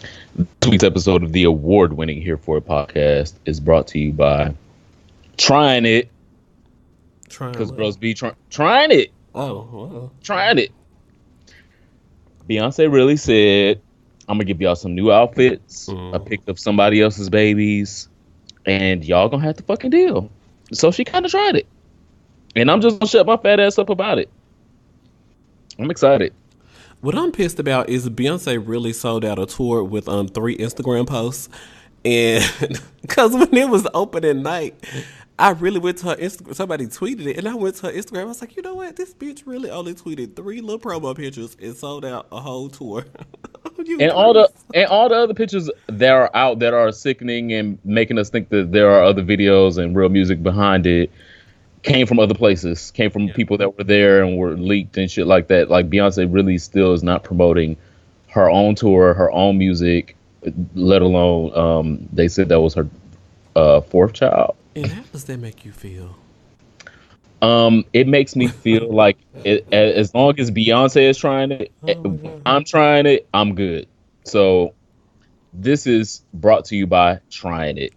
This week's episode of the award-winning Here For It podcast is brought to you by Trying It, Trying because what? girls be trying it, Oh, wow. trying it. Beyonce really said, "I'm gonna give y'all some new outfits, a pic of somebody else's babies, and y'all gonna have to fucking deal." So she kind of tried it, and I'm just gonna shut my fat ass up about it. I'm excited. What I'm pissed about is Beyonce really sold out a tour with 3 Instagram posts, and because when it was opening night, I really went to her Instagram. Somebody tweeted it, and I went to her Instagram. I was like, you know what? This bitch really only tweeted 3 little promo pictures and sold out a whole tour. And all the other pictures that are out that are sickening and making us think that there are other videos and real music behind it came from other places, came from people that were there and were leaked and shit like that. Like Beyonce really still is not promoting her own tour, her own music, let alone they said that was her fourth child. And how does that make you feel? It makes me feel like as long as Beyonce is trying it, I'm trying it, I'm good. So this is brought to you by Trying It.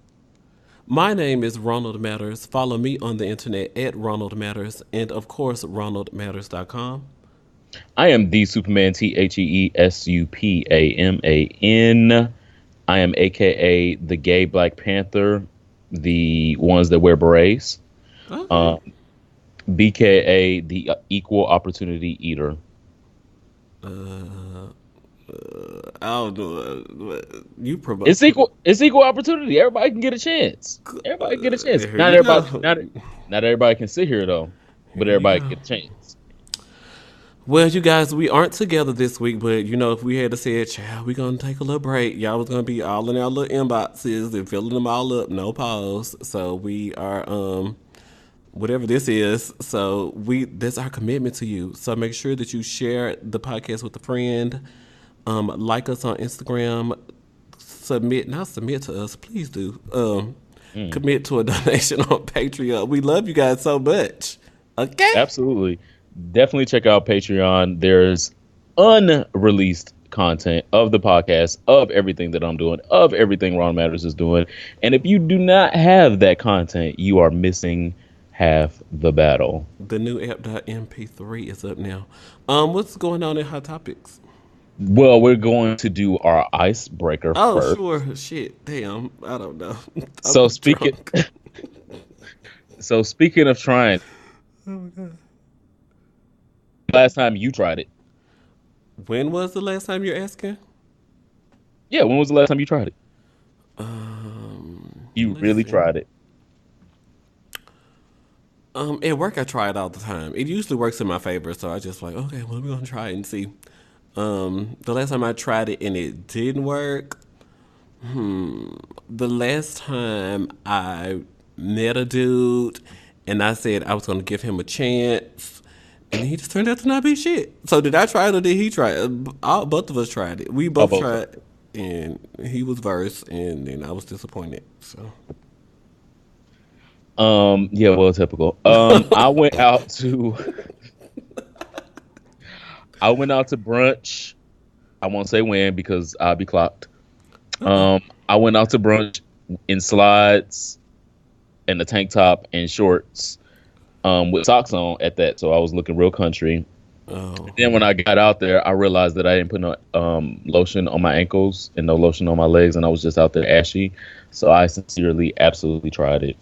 My name is Ronald Matters. Follow me on the internet at Ronald Matters and, of course, RonaldMatters.com. I am the Superman, TheeSupaman. I am AKA the gay Black Panther, the ones that wear berets. Okay. BKA the equal opportunity eater. I don't know. You provoke. It's equal. It's equal opportunity. Everybody can get a chance. Everybody can get a chance. Here Not you everybody. go. Not everybody can sit here though, but Here you everybody go. can get a chance. Well, you guys, we aren't together this week, but if we had to say it, child, we gonna take a little break. Y'all was gonna be all in our little inboxes and filling them all up, no pause. So we are whatever this is. So that's our commitment to you. So make sure that you share the podcast with a friend. Like us on Instagram. Not submit to us, please do. Commit to a donation on Patreon. We love you guys so much. Okay. Absolutely. Definitely check out Patreon. There's unreleased content of the podcast, of everything that I'm doing, of everything Ron Matters is doing. And if you do not have that content, you are missing half the battle. The new app.mp3 is up now. What's going on in Hot Topics? Well, we're going to do our icebreaker Oh, first. sure. Shit. Damn. I don't know. So speaking of trying, Oh my god. last time you tried it. When was the last time you're asking? Yeah, when was the last time you tried it? You Let's really see. tried it. At work I try it all the time. It usually works in my favor, so I just like, okay, well, we're gonna try it and see. The last time I tried it and it didn't work. The last time I met a dude and I said I was gonna give him a chance, and he just turned out to not be shit. So did I try it or did he try it? Both of us tried it. We both both. tried, and he was versed, and then I was disappointed. So Yeah, well, typical. I went out to brunch. I won't say when because I'll be clocked. I went out to brunch in slides and a tank top and shorts, with socks on at that. So I was looking real country. oh, Then when I got out there, I realized that I didn't put no lotion on my ankles and no lotion on my legs, and I was just out there ashy. So I sincerely, absolutely tried it.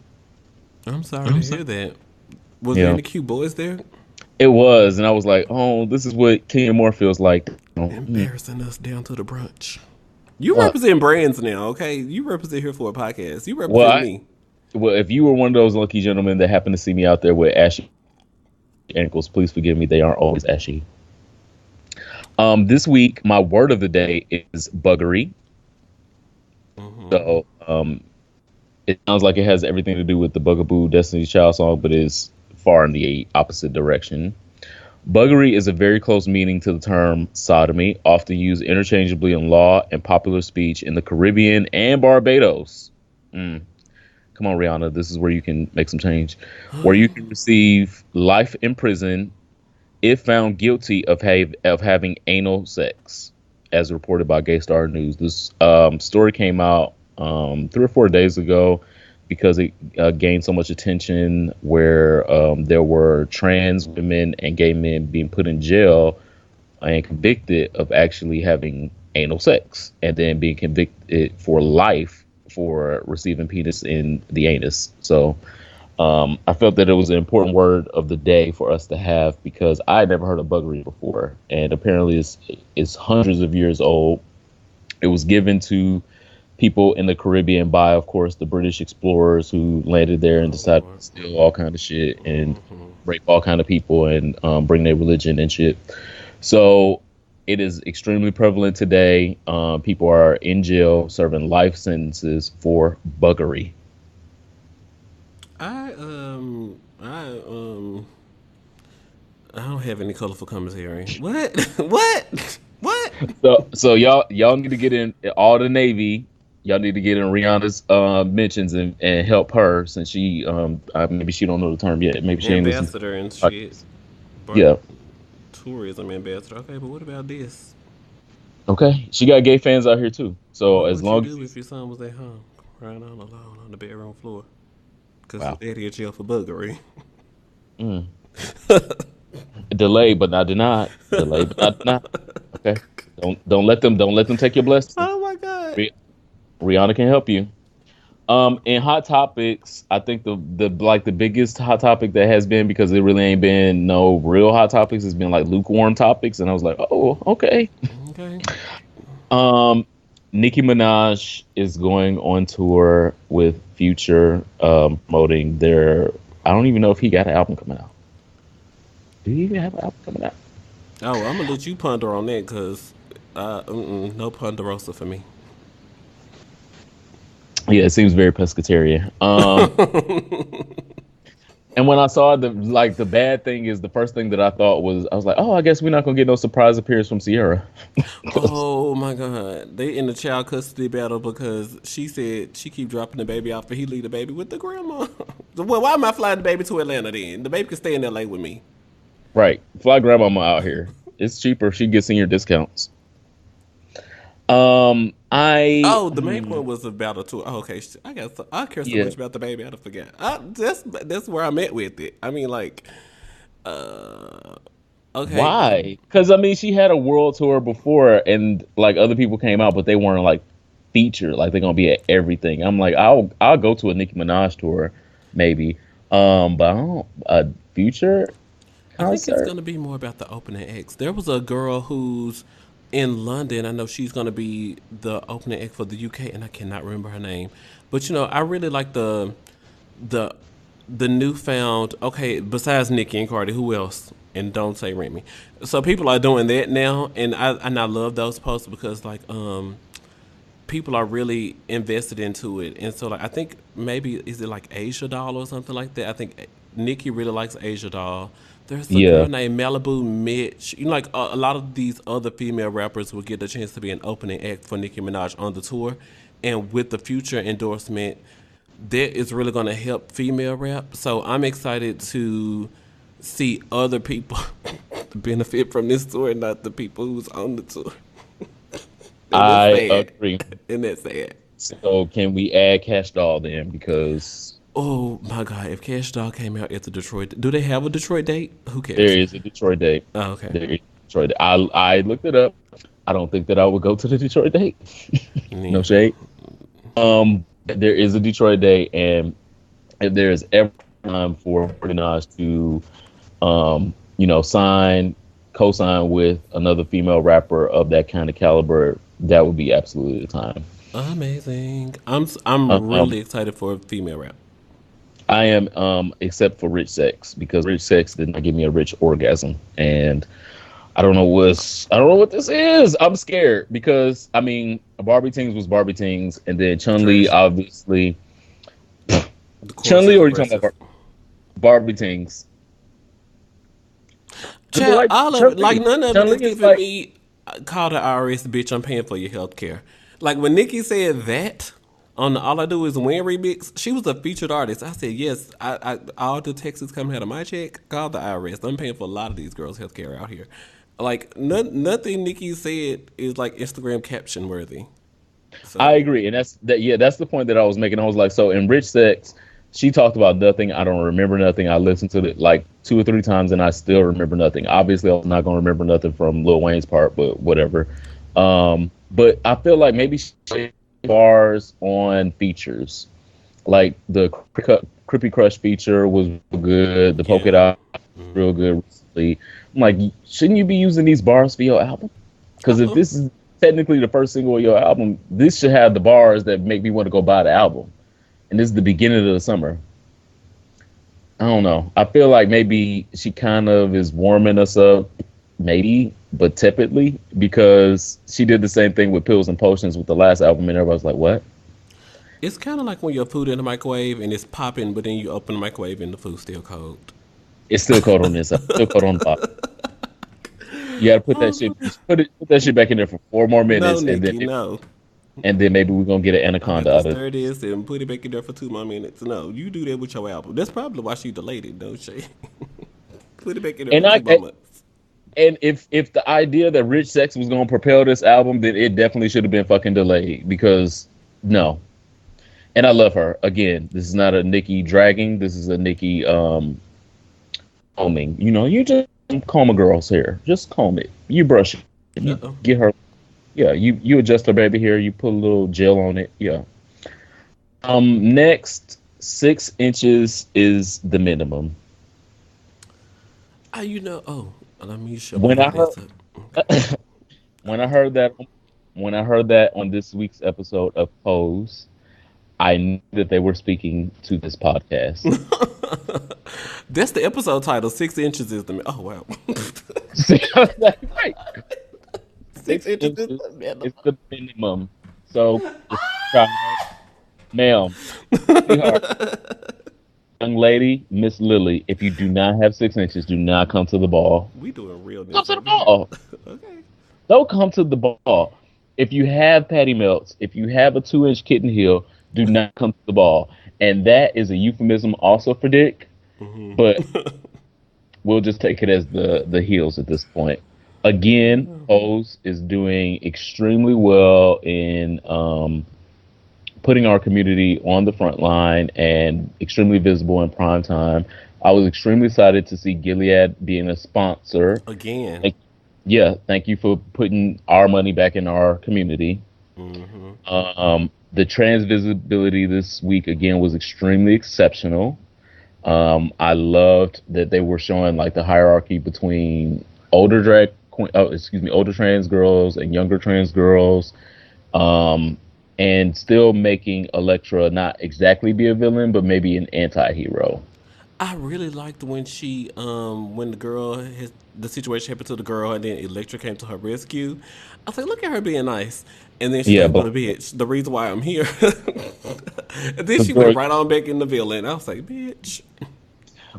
I'm sorry to hear that. Was there any cute boys there? It was, and I was like, "Oh, this is what Kenya Moore feels like." Embarrassing us down to the brunch. You represent brands now, okay? You represent Here For a podcast. You represent me. Well, if you were one of those lucky gentlemen that happened to see me out there with ashy ankles, please forgive me. They aren't always ashy. This week, my word of the day is buggery. So, it sounds like it has everything to do with the Bugaboo Destiny's Child song, but is far in the opposite direction. Buggery is a very close meaning to the term sodomy, often used interchangeably in law and popular speech in the Caribbean and Barbados. Come on, Rihanna, this is where you can make some change. Where you can receive life in prison if found guilty of having anal sex. as reported by Gay Star News. This story came out 3 or 4 days ago because it gained so much attention, where there were trans women and gay men being put in jail and convicted of actually having anal sex, and then being convicted for life for receiving penis in the anus. So I felt that it was an important word of the day for us to have, because I had never heard of buggery before, and apparently it's hundreds of years old. It was given to people in the Caribbean by, of course, the British explorers who landed there and Oh decided Lord. to steal all kind of shit and Mm-hmm. rape all kind of people and bring their religion and shit. So it is extremely prevalent today. People are in jail serving life sentences for buggery. I I don't have any colorful commentary. What? What? What? So y'all need to get in all the Navy. Y'all need to get in Rihanna's mentions and help her, since she maybe she don't know the term yet. Maybe she ain't listened to Ambassador and the shit. podcast. But Yeah. tourism ambassador. Okay, but what about this? Okay. She got gay fans out here too. So What as would you long as do if your son was at home, crying all alone on the bedroom floor? Because his wow. daddy in jail for buggery. Mm. Delayed but not denied. Delayed but not denied. Okay. Don't let them take your blessing. Oh my god. Rih- Rihanna can help you. In hot topics, I think the biggest hot topic that has been, because it really ain't been no real hot topics, has been like lukewarm topics, and I was like, oh, okay. Okay. Um, Nicki Minaj is going on tour with Future, promoting their. I don't even know if he got an album coming out. Do he even have an album coming out? Oh, I'm gonna let you ponder on that because no ponderosa for me. Yeah, it seems very pescatarian. And when I saw the bad thing is, the first thing that I thought was, I was like, oh, I guess we're not gonna get no surprise appearance from Sierra. 'Cause- Oh my god, they in the child custody battle because she said she keep dropping the baby off and he leave the baby with the grandma. Well, why am I flying the baby to Atlanta then? The baby can stay in LA with me. right, fly grandmama out here. It's cheaper. She gets senior discounts. I Oh, the main point was about a tour. Oh, okay, I got. I care so yeah. much about the baby, I forgot. That's where I'm at with it. I mean, like, uh, okay, Why? Because I mean, she had a world tour before, and like other people came out, but they weren't like featured. Like they're gonna be at everything. I'm like, I'll go to a Nicki Minaj tour, maybe. But I don't a Future I think it's concert. gonna be more about the opening acts. There was a girl who's in London. I know she's gonna be the opening act for the UK, and I cannot remember her name. But I really like the the newfound. Okay, besides Nicki and Cardi, who else? And don't say Remy. So people are doing that now, and I love those posts because people are really invested into it. And so like I think maybe is it like Asia Doll or something like that. I think Nikki really likes Asia Doll. There's a girl Yeah, named Malibu Mitch. Like a lot of these other female rappers will get a chance to be an opening act for Nicki Minaj on the tour, and with the Future endorsement, that is really going to help female rap. So I'm excited to see other people benefit from this tour, and not the people who's on the tour. And that's I sad. agree. And that's sad. So can we add Cash Doll then? Because Oh my God! If Cash Doll came out at the Detroit, do they have a Detroit date? Who there cares? is a Detroit date. Oh, okay. There is a Detroit date. I looked it up. I don't think that I would go to the Detroit date. No Neither. shade. There is a Detroit date, and if there is ever time for Minaj to, sign, co-sign with another female rapper of that kind of caliber, that would be absolutely the time. Amazing. I'm Um, really excited for female rap. I am, except for Rich Sex, because Rich Sex did not give me a rich orgasm, and I don't know what this is. I'm scared because I mean, Barbie Tings was Barbie Tings, and then Chun Li, Trash. obviously. The Chun chorus Li, is or are you talking aggressive. about Barbie Tings? Because Child, like all of Chun it, like Li, none of it Chun Li is is giving like me call the IRS, bitch. I'm paying for your health care. Like when Nikki said that on the All I Do Is Win remix, she was a featured artist. I said yes. All the taxes coming out of my check, call the IRS. I'm paying for a lot of these girls' health care out here. Like nothing Nikki said is like Instagram caption worthy. I So agree, and that's that. Yeah, that's the point that I was making. I was like, so in Rich Sex, she talked about nothing. I don't remember nothing. I listened to it like 2 or 3 times, and I still remember nothing. Obviously, I was not going to remember nothing from Lil Wayne's part, but whatever. But I feel like maybe she bars on features, like the Crippy Crush feature was real good. The Polka yeah. Dot was real good recently. I'm like, shouldn't you be using these bars for your album? Because if Uh-uh. this is technically the first single of your album, this should have the bars that make me want to go buy the album. And this is the beginning of the summer. I don't know. I feel like maybe she kind of is warming us up, maybe, but tepidly, because she did the same thing with Pills and Potions with the last album, and everybody's like, what? It's kind of like when your food in the microwave and it's popping, but then you open the microwave and the food's still cold. It's still cold on this. Still cold on the bottom. You got to put that shit, put that shit back in there for 4 more minutes, No, Nikki, no. and then maybe we're gonna get an I got anaconda to out of stir this and put it back in there for 2 more minutes. No, you do that with your album. That's probably why she delayed it, don't she? Put it back in there it. for two more months. And if the idea that Rich Sex was gonna propel this album, then it definitely should have been fucking delayed because no. And I love her. Again, this is not a Nicki dragging. This is a Nicki combing. You know, you just comb a girl's hair. Just comb it. You brush it. You Uh-oh. get her. Yeah, you adjust her baby hair. You put a little gel on it. Yeah. Next, 6 inches is the minimum. Oh, let me shut my When I fat heard ass up. when I heard that when I heard that on this week's episode of Pose, I knew that they were speaking to this podcast. That's the episode title. 6 inches is the. Oh wow. See, I was like, right. Six Six inches is inches the minimum. is the minimum. So, ma'am, sweetheart, young lady, Miss Lily, if you do not have 6 inches, do not come to the ball. We doing Come realness to the over here. ball. Okay. Don't come to the ball. If you have patty melts, if you have a 2 inch kitten heel, do not come to the ball. And that is a euphemism also for dick, but we'll just take it as the heels at this point. Again, Pose is doing extremely well in putting our community on the front line and extremely visible in prime time. I was extremely excited to see Gilead being a sponsor. Again. Thank, yeah, thank you for putting our money back in our community. The trans visibility this week again was extremely exceptional. I loved that they were showing like the hierarchy between older trans girls and younger trans girls, and still making Elektra not exactly be a villain, but maybe an anti-hero. I really liked when the girl the situation happened to the girl and then Electra came to her rescue. I was like, look at her being nice. And then she's Yeah, like, but but a bitch, the reason why I'm here. And then she girl, went right on back in the villain. I was like, bitch.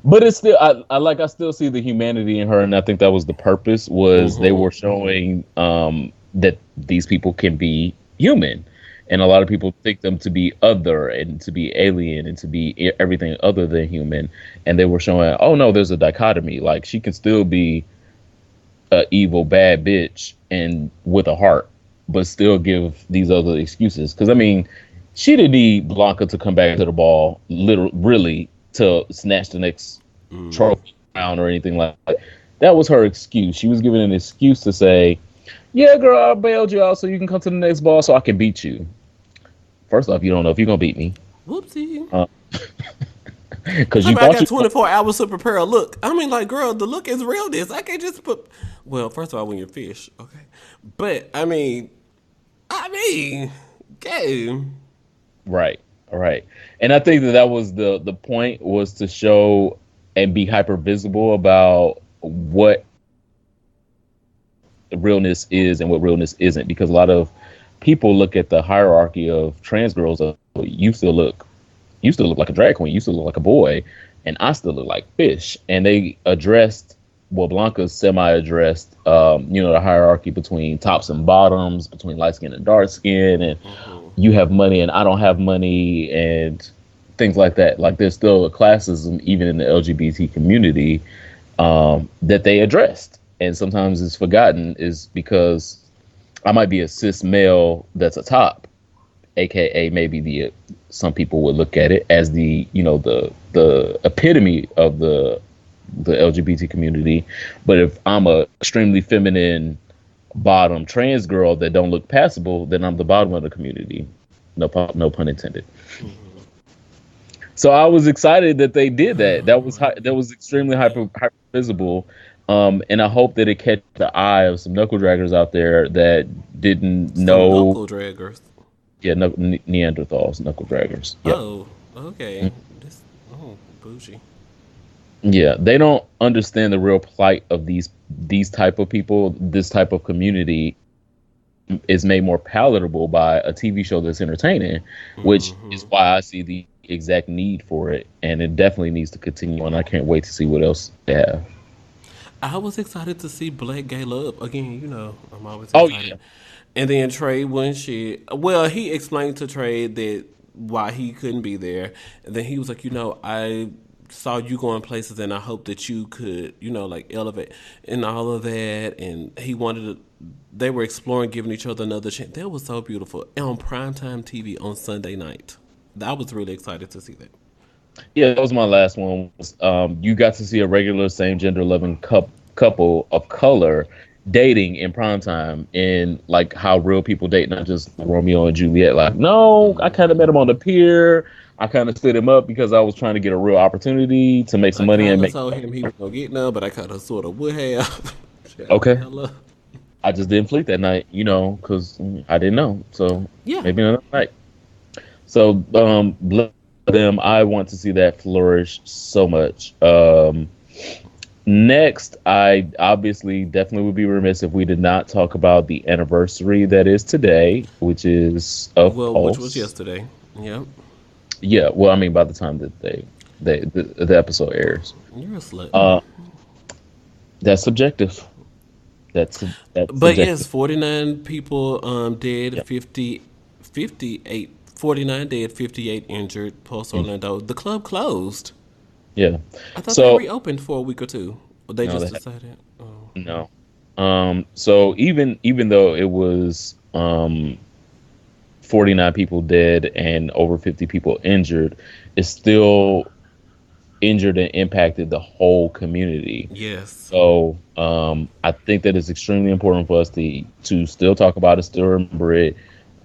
but it's still I still see the humanity in her, and I think that was the purpose was they were showing that these people can be human, and a lot of people think them to be other and to be alien and to be everything other than human, and they were showing, oh no, there's a dichotomy, like she can still be a evil bad bitch and with a heart, but still give these other excuses. Because I mean, she didn't need Blanca to come back to the ball, really, to snatch the next trophy round or anything like that. That was her excuse. She was giving an excuse to say, "Yeah, girl, I bailed you out so you can come to the next ball so I can beat you." First off, you don't know if you're gonna beat me, Whoopsie. because I you mean, I thought got you. 24 hours to prepare a look. I mean, like, girl, the look is realness. I can't just put. Well, first of all, when you're fish, okay. But game. Right, right. And I think that was the point was to show and be hyper visible about what realness is and what realness isn't, because a lot of people look at the hierarchy of trans girls of you still look like a drag queen, you still look like a boy, and I still look like fish. And they addressed, well, Blanca semi-addressed, the hierarchy between tops and bottoms, between light skin and dark skin, and you have money and I don't have money, and things like that. Like there's still a classism even in the LGBT community that they addressed, and sometimes it's forgotten, is because I might be a cis male that's a top, aka maybe the some people would look at it as the the epitome of the LGBT community. But if I'm a extremely feminine bottom trans girl that don't look passable, then I'm the bottom of the community. No pun intended. Mhm. So I was excited that they did that. Oh my That was extremely god. hyper visible. And I hope that it catch the eye of some knuckle draggers out there that didn't Some know. knuckle draggers. Yeah, Neanderthals, knuckle draggers. Yep. Oh, okay. This bougie. Yeah, they don't understand the real plight of these type of people. This type of community is made more palatable by a TV show that's entertaining, which is Hmm. why I see the exact need for it, and it definitely needs to continue. And I can't wait to see what else they have. I was excited to see Black Gay Love again. You know, I'm always Oh excited. yeah, And then Trey, when she, well, he explained to Trey that why he couldn't be there. And then he was like, I saw you going places, and I hope that you could, like elevate and all of that. And he wanted to. They were exploring giving each other another chance. That was so beautiful. And on primetime TV on Sunday night. I was really excited to see that. yeah. That was my last one. You got to see a regular same gender loving couple of color dating in prime time, in like how real people date, not just Romeo and Juliet. Like, no, I kind of met him on the pier. I kind of stood him up because I was trying to get a real opportunity to make some I money and kind of make. told him he was gonna get none, but I kind of sort of would have. Okay, Hello. I just didn't fleet that night, because I didn't know. So Yeah. maybe another night. So bless them. I want to see that flourish so much. Next, I obviously definitely would be remiss if we did not talk about the anniversary that is today, which is of Well, which was Pulse. yesterday. Yep. Yeah, well, I mean, by the time that the episode airs, You're a slut. uh, that's subjective. That's But yes, subjective. 49 people dead, Yeah. 49 dead, 58 injured, Pulse Mm, Orlando. The club closed. yeah. I thought they So reopened for a week or two. They no, just that decided. Oh. no. So even though it was 49 people dead and over 50 people injured, it's still injured and impacted the whole community. Yes. So I think that it's extremely important for us to still talk about it, still remember it.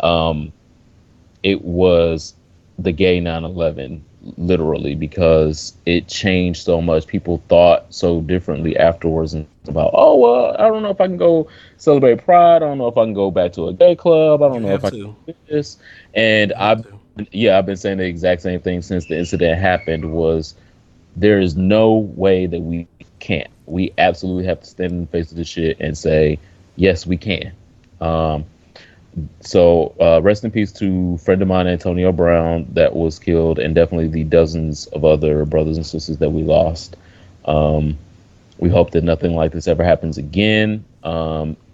Um, it was the gay 9/11, literally, because it changed so much. People thought so differently afterwards, and about, oh well, I don't know if I can go celebrate Pride. I don't know if I can go back to a gay club. I You don't know have if I can to. do this. And You have to. I've been saying the exact same thing since the incident happened. Was there is no way that we can't. We absolutely have to stand in the face of this shit and say, yes, we can. Um, so rest in peace to a friend of mine, Antonio Brown, that was killed, and definitely the dozens of other brothers and sisters that we lost. Um, we hope that nothing like this ever happens again.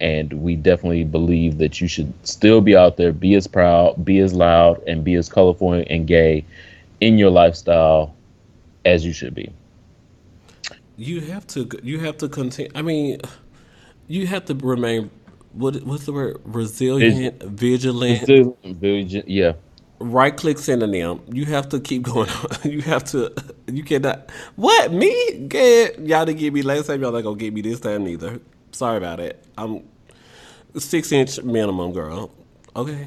And we definitely believe that you should still be out there, be as proud, be as loud, and be as colorful and gay in your lifestyle as you should be. You have to. You have to continue. I mean, you have to remain. What's the word? Vigilant. Resilient, vigilant. Yeah. Right click synonym. You have to keep going on. You have to. You cannot. What me? Get y'all didn't get me last time. Y'all not gonna get me this time neither. Sorry about it. I'm 6 inch minimum, girl. Okay.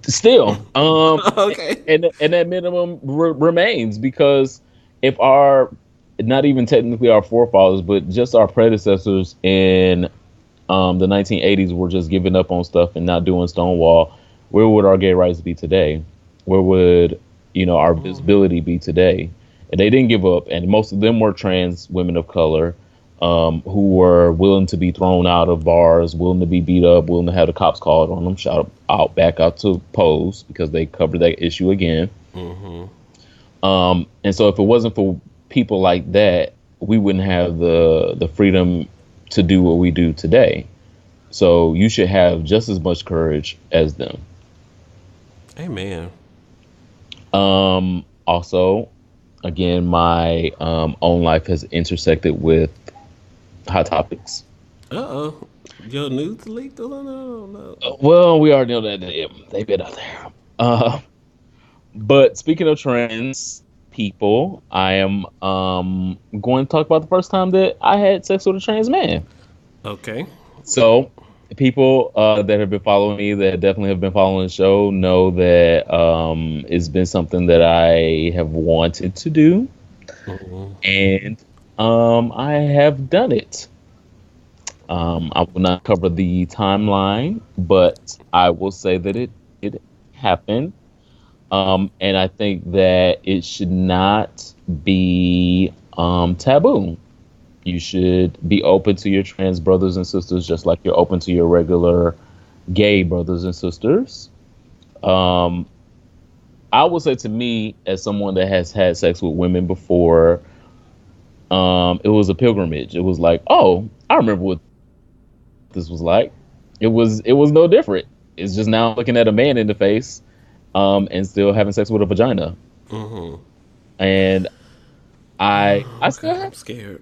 Still, Okay. and that minimum remains, because if our, not even technically our forefathers, but just our predecessors in the 1980s were just giving up on stuff and not doing Stonewall, where would our gay rights be today? Where would our visibility be today? And they didn't give up, and most of them were trans women of color, who were willing to be thrown out of bars, willing to be beat up, willing to have the cops called on them. Shout out back out to Pose, because they covered that issue again. Mm-hmm. And so if it wasn't for people like that, we wouldn't have the freedom to do what we do today. So you should have just as much courage as them. Amen. Also, again, my own life has intersected with Hot topics. Uh-oh. Your news leaked? Oh, no, no. Well, we already know that they've been out there. But speaking of trans people, I am going to talk about the first time that I had sex with a trans man. Okay. So, people that have been following me, that definitely have been following the show, know that it's been something that I have wanted to do, Mm-hmm. and I have done it. I will not cover the timeline, but I will say that it happened. And I think that it should not be taboo. You should be open to your trans brothers and sisters, just like you're open to your regular gay brothers and sisters. Um, I would say, to me, as someone that has had sex with women before, it was a pilgrimage. It was like, oh, I remember what this was like. It was no different. It's just now looking at a man in the face, and still having sex with a vagina. Mm-hmm. And I Okay, still have I'm scared.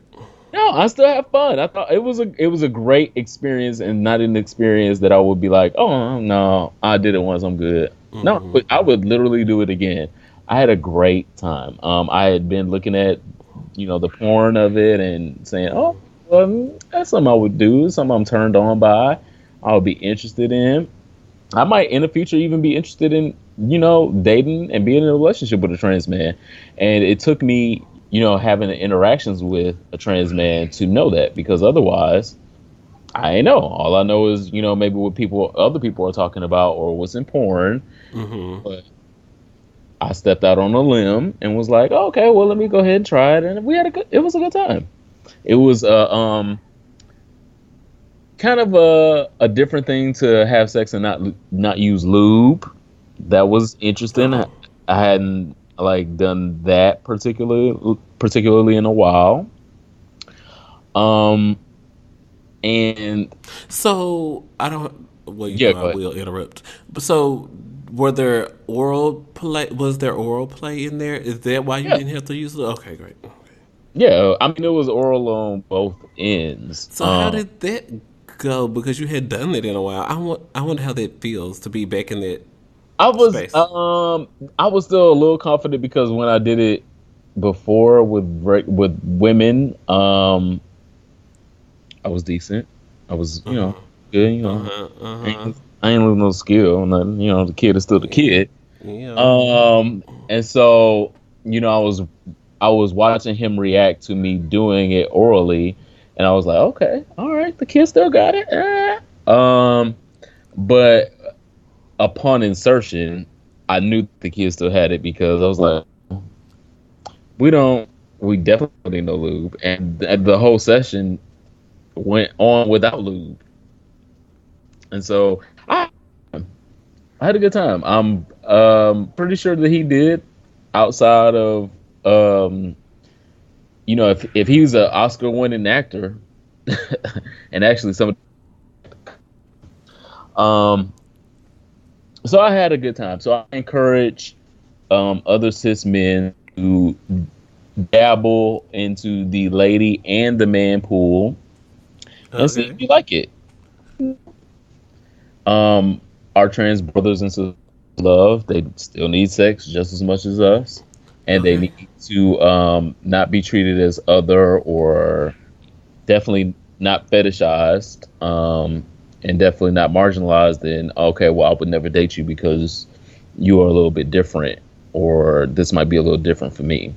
no, I still have fun. I thought it was a great experience, and not an experience that I would be like, oh no, I did it once, I'm good. No, Mm-hmm. but I would literally do it again. I had a great time. I had been looking at, the porn of it and saying, oh, well, that's something I would do, something I'm turned on by. I would be interested in. I might in the future even be interested in, dating and being in a relationship with a trans man. And it took me, having interactions with a trans man to know that, because otherwise I ain't know. All I know is, maybe what other people are talking about or what's in porn. Mm-hmm. But I stepped out on a limb and was like, oh, okay, well, let me go ahead and try it. And it was a good time. It was kind of a different thing to have sex and not use lube. That was interesting. I Oh. hadn't like done that particularly in a while. Um and So I don't. Well, yeah, I but will interrupt. But so, were there oral play? Was there oral play in there? Is that why you yeah, didn't have to use it? Okay, great. Okay. yeah. I mean, it was oral on both ends. So how did that go? Because you had done it in a while. I wonder how that feels to be back in that I was space. um I was still a little confident because when I did it before with women, I was decent. I was, Uh huh. good. Uh huh. Uh huh. I ain't losing no skill. Nothing. The kid is still the Yeah. kid. Yeah. And so, I was watching him react to me doing it orally, and I was like, okay, all right, the kid still got it. But upon insertion, I knew the kid still had it, because I was like, we don't, we definitely need no lube, and the whole session went on without lube, and so I had a good time. I'm pretty sure that he did, outside of, um if he was an Oscar winning actor, and actually um so I had a good time. So I encourage other cis men to dabble into the lady and the man pool and see if Okay. you like it. Um our trans brothers and sisters love, they still need sex just as much as us, and they Okay. need to not be treated as other, or definitely not fetishized, and definitely not marginalized. And okay, well, I would never date you because you are a little bit different, or this might be a little different for me.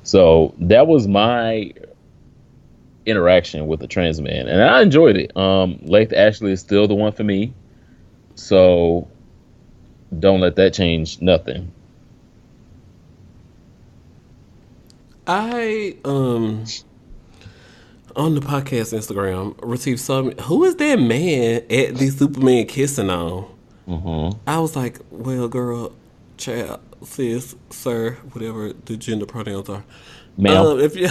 So that was my interaction with the trans man, and I enjoyed it. Lath Ashley is still the one for me, so don't let that change nothing. I on the podcast Instagram received some. Who is that man at the Superman kissing on? Hmm. I was like, well, girl, child, sis, sir, whatever the gender pronouns are. Ma'am. If you,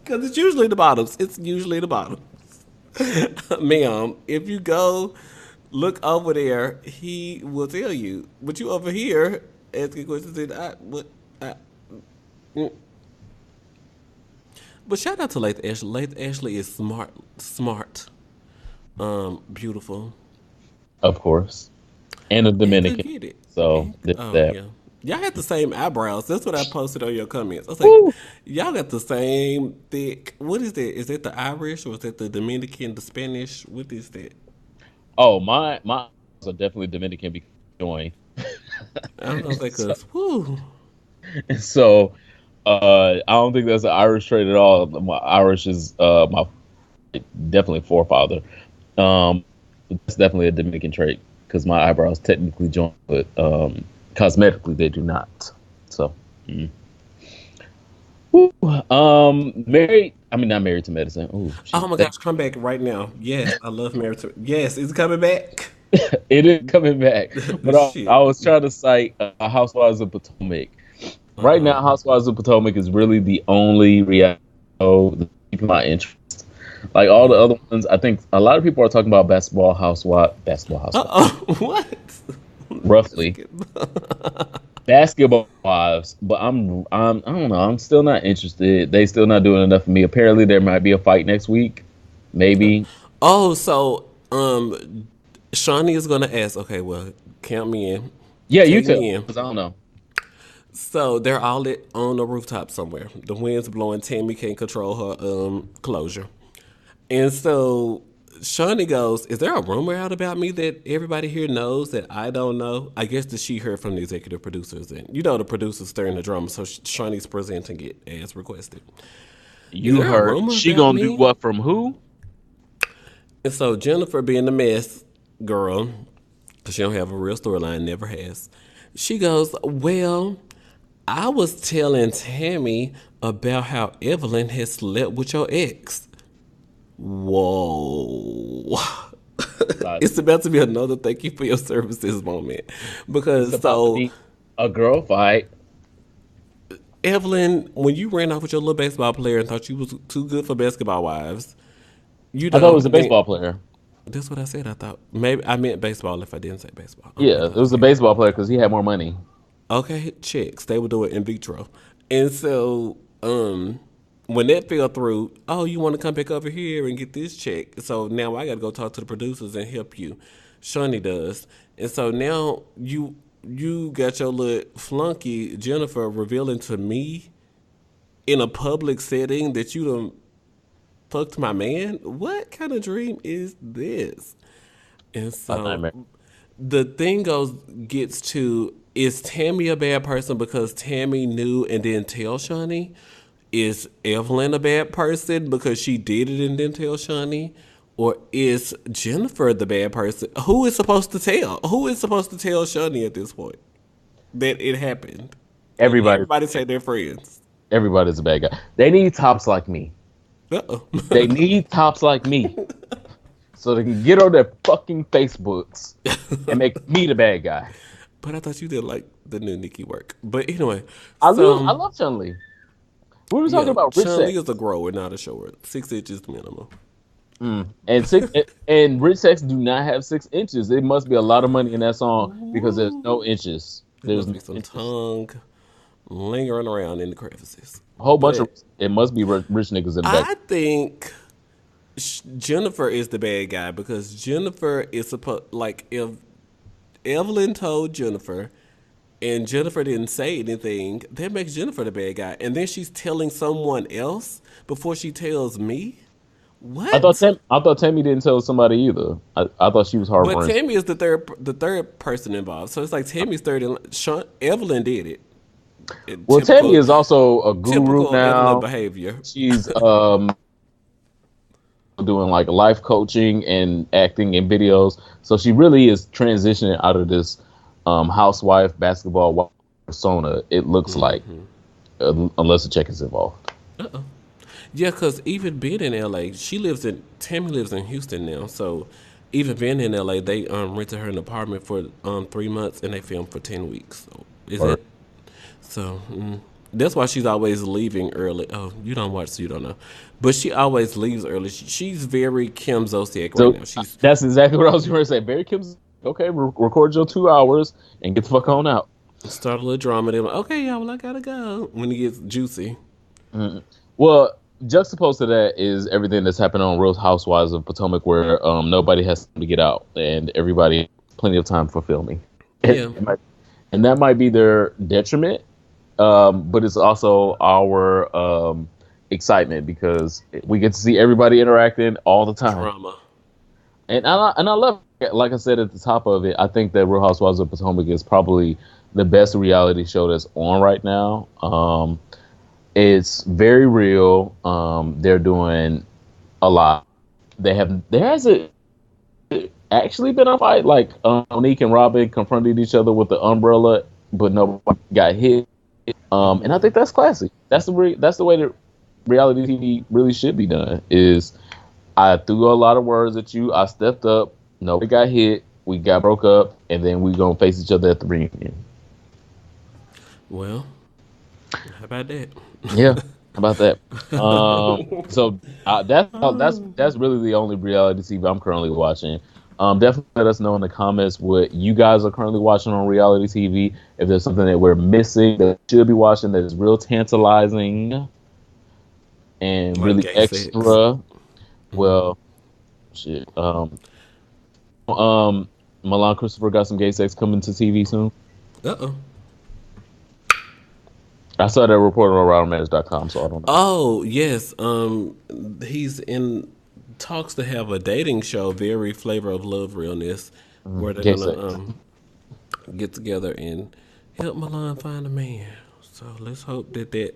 because it's usually the bottoms. It's usually the bottoms. Ma'am, if you go look over there, he will tell you. But you over here asking questions, and I, what, I, mm. But shout out to Lath Ashley. Lath Ashley is smart, beautiful, Of course, and a and could Dominican. get it. So there's Oh that. yeah. Y'all had the same eyebrows. That's what I posted on your comments. I was like, Woo! y'all got the same thick. What is that? Is that the Irish or is that the Dominican, the Spanish? What is that? Oh, my eyes are definitely Dominican because I joined. I don't know if that so, cause whoo. so I don't think that's an Irish trait at all. My Irish is my definitely forefather. Um, it's definitely a Dominican trait because my eyebrows technically join, but cosmetically they do not. So, mm. Woo. Married. I mean, not married to medicine. Oh, Oh shit. my gosh, come back right now. Yes, I love Merit. Yes, it's coming back. It is coming back. But I Shit. was trying to cite Housewives of Potomac. Right Uh-huh. now, Housewives of Potomac is really the only reality show that's keeping my interest. Like all the other ones, I think a lot of people are talking about basketball housewife, What? roughly basketball wives. But I don't know. I'm still not interested. They still not doing enough for me. Apparently, there might be a fight next week. Maybe. Oh, so Shawnee is gonna ask. Okay, well, count me in. Yeah, you Take tell. me in. Because I don't know. So they're all on the rooftop somewhere. The wind's blowing. Tammy can't control her closure, and so Shawnee goes, "Is there a rumor out about me that everybody here knows that I don't know?" I guess that she heard from the executive producers, and the producers stirring the drama, so Shawnee's presenting it as requested. Is You there a heard rumor she about gonna do me? what from who? And so Jennifer, being the mess girl, because she don't have a real storyline, never has. She goes, "Well, I was telling Tammy about how Evelyn has slept with your ex." Whoa. Like, It's about to be another thank you for your services moment. it's Because about to so be a girl fight. Evelyn, when you ran off with your little baseball player and thought you was too good for basketball wives, I thought it was a then baseball player. that's what I said. I thought maybe I meant baseball if I didn't say baseball. Yeah, it Okay, was a baseball player because he had more money. okay, chicks. They would do it in vitro. And so, when that fell through, oh, you want to come back over here and get this check. So now I got to go talk to the producers and help you. Shawnee does. And so now you got your little flunky Jennifer revealing to me in a public setting that you done fucked my man. What kind of dream is this? And A so nightmare. the thing gets to, is Tammy a bad person because Tammy knew and didn't tell Shawnee? Is Evelyn a bad person because she did it and didn't tell Shawnee? Or is Jennifer the bad person? Who is supposed to tell? Who is supposed to tell Shawnee at this point that it happened? And Everybody, everybody say they're friends. everybody's a bad guy. They need tops like me. Uh-oh. They need tops like me so they can get on their fucking Facebooks and make me the bad guy. But I thought you did like the new Nikki work. But anyway, I so love Chun Li. We were talking yeah, about rich Chun Li sex. is a grower, not a shower. 6 inches minimum. And and rich sex do not have 6 inches. It must be a lot of money in that song because there's no inches. There There's must no be some inches. tongue lingering around in the crevices. A whole bunch of But it must be rich niggas in the back. I think Jennifer is the bad guy because Jennifer is supposed, like, if Evelyn told Jennifer and Jennifer didn't say anything, that makes Jennifer the bad guy. And then she's telling someone else before she tells me? What? I thought Tammy didn't tell somebody either. I thought she was But harboring. Tammy is the third person involved. So it's like Tammy's third and Evelyn did it. Well, Tammy Typical is also a guru Evelyn now. behavior. She's doing like life coaching and acting in videos. So she really is transitioning out of this housewife basketball persona. It looks like, unless the check is involved. Uh-oh. Yeah, because even being in LA, Tammy lives in Houston now. So even being in LA, they rented her an apartment for 3 months and they filmed for 10 weeks. So is Or it? So that's why she's always leaving early. Oh, you don't watch, so you don't know. But she always leaves early. She's very Kim Zolciak right so now. She's that's exactly what I was going to say. Barry Kim's okay. Record your 2 hours and get the fuck on out. started a little drama. They're like, okay, y'all, well, I gotta go when it gets juicy. Well, juxtaposed to that is everything that's happened on Real Housewives of Potomac, where nobody has to get out and everybody has plenty of time for filming, and, Yeah. and that might be their detriment, but it's also our excitement because we get to see everybody interacting all the time, Drama. and I love it. Like I said at the top of it, I think that Real Housewives of Potomac is probably the best reality show that's on right now. It's very real. They're doing a lot. There hasn't actually been a fight like Monique and Robin confronted each other with the umbrella, but nobody got hit. And I think that's classy. That's the way that reality TV really should be done. Is I threw a lot of words at you. I stepped up. Nobody got hit. We got broke up, and then we gonna face each other at the reunion. Well, how about that? Yeah, how about that? So that's really the only reality TV I'm currently watching. Definitely let us know in the comments what you guys are currently watching on reality TV. If there's something that we're missing that we should be watching that is real tantalizing and Like really gay sex. extra, well, shit. Um, Milan Christopher got some gay sex coming to TV soon. Uh-oh. I saw that report on RoundMatch.com, so I don't know. Oh, yes. He's in talks to have a dating show, very flavor of love realness, where they're Gay gonna sex. get together and help Milan find a man. So let's hope that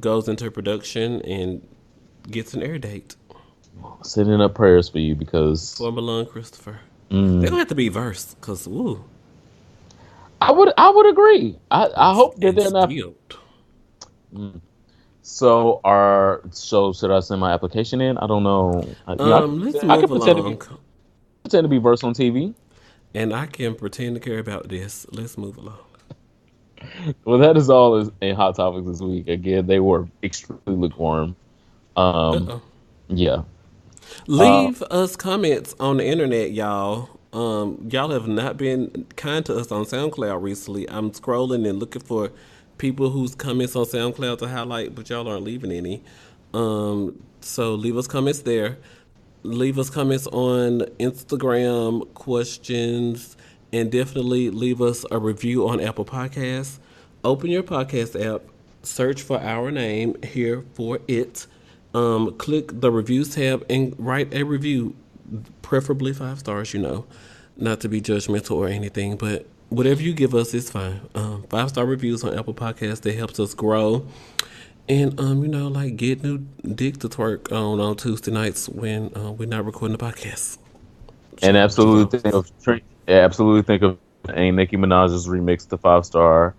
goes into production and gets an air date Sending up prayers for you because for Milan Christopher. They're mm, gonna have to be versed, cause ooh, I would agree. I hope that and they're not. skilled. Mm. So should I send my application in? I don't know. Let's I can move along, pretend to be versed on TV. and I can pretend to care about this. Let's move along. Well, that is all in hot topics this week. Again, they were extremely lukewarm. Um, Uh-oh. yeah. Uh, Leave us comments on the internet, y'all. Y'all have not been kind to us on SoundCloud recently. I'm scrolling and looking for people whose comments on SoundCloud to highlight, but y'all aren't leaving any. So leave us comments there. Leave us comments on Instagram, questions, and definitely leave us a review on Apple Podcasts. Open your podcast app, search for our name here for it. Click the reviews tab and write a review, preferably 5 stars. Not to be judgmental or anything, but whatever you give us is fine. 5 star reviews on Apple Podcasts that helps us grow, and like get new dick to twerk on Tuesday nights when we're not recording the podcast. and Shout out to those. absolutely think of a Nicki Minaj's remix to 5 star.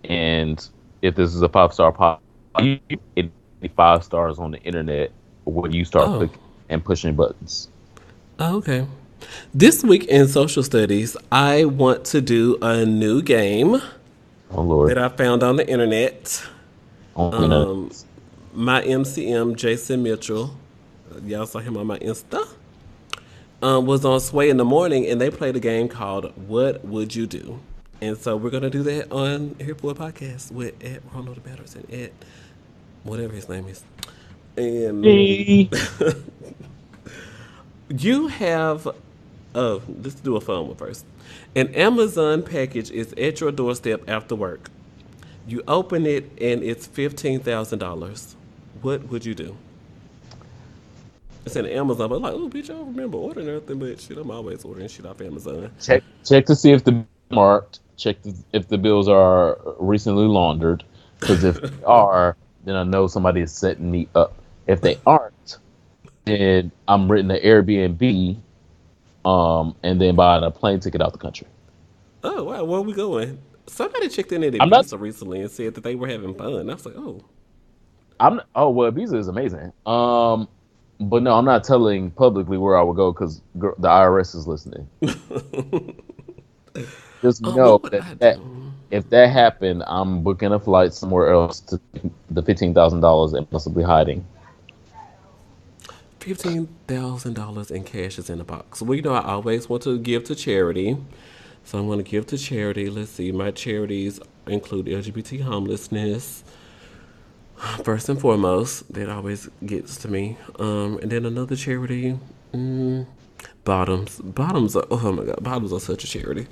And if this is a 5 star pop, it 5 stars on the internet when you start Oh, clicking and pushing buttons. okay. This week in social studies, I want to do a new game Oh Lord, that I found on the internet. only no. My MCM, Jason Mitchell, y'all saw him on my Insta, was on Sway in the morning, and they played a game called "What Would You Do?" And so we're gonna do that on here for a podcast with Ed Ronald Patterson, Ed, whatever his name is. And Hey. you have, oh, let's do a fun one first. An Amazon package is at your doorstep after work. You open it and it's $15,000. What would you do? It's an Amazon, but like, oh, bitch, I don't remember ordering anything, but shit, I'm always ordering shit off Amazon. Check to see if the marked. If the bills are recently laundered. Because if they are, then I know somebody is setting me up. If they aren't, then I'm renting an Airbnb, and then buying a plane ticket out the country. Oh, wow, where are we going? Somebody checked in at I'm not. Ibiza recently and said that they were having fun. I was like, oh, Oh well, Visa is amazing. But no, I'm not telling publicly where I would go because the IRS is listening. Just know what would that, I that do? if that happened, I'm booking a flight somewhere else to the $15,000 and possibly hiding. $15,000 in cash is in a box. Well, I always want to give to charity. So I'm going to give to charity. Let's see. My charities include LGBT homelessness, First and foremost, that always gets to me. And then another charity. Mm, bottoms. Bottoms are, oh my God, bottoms are such a charity.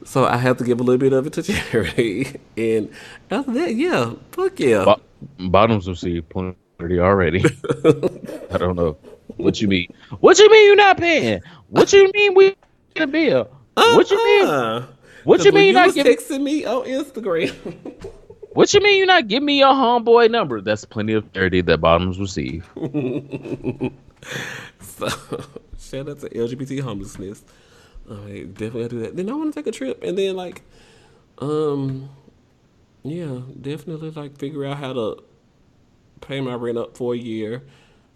So I have to give a little bit of it to charity. And after that, yeah, fuck yeah. Bo- Bottoms receive plenty already. I don't know. What you mean? What you mean you're not paying? What you mean we get a bill? What you mean? Uh-uh. What Because you when mean you're you not was giving? texting me on Instagram. What you mean you're not giving me your homeboy number? That's plenty of charity that bottoms receive. So, shout out to LGBT homelessness. I definitely gotta do that. Then I want to take a trip and then um, yeah, definitely like figure out how to pay my rent up for a year.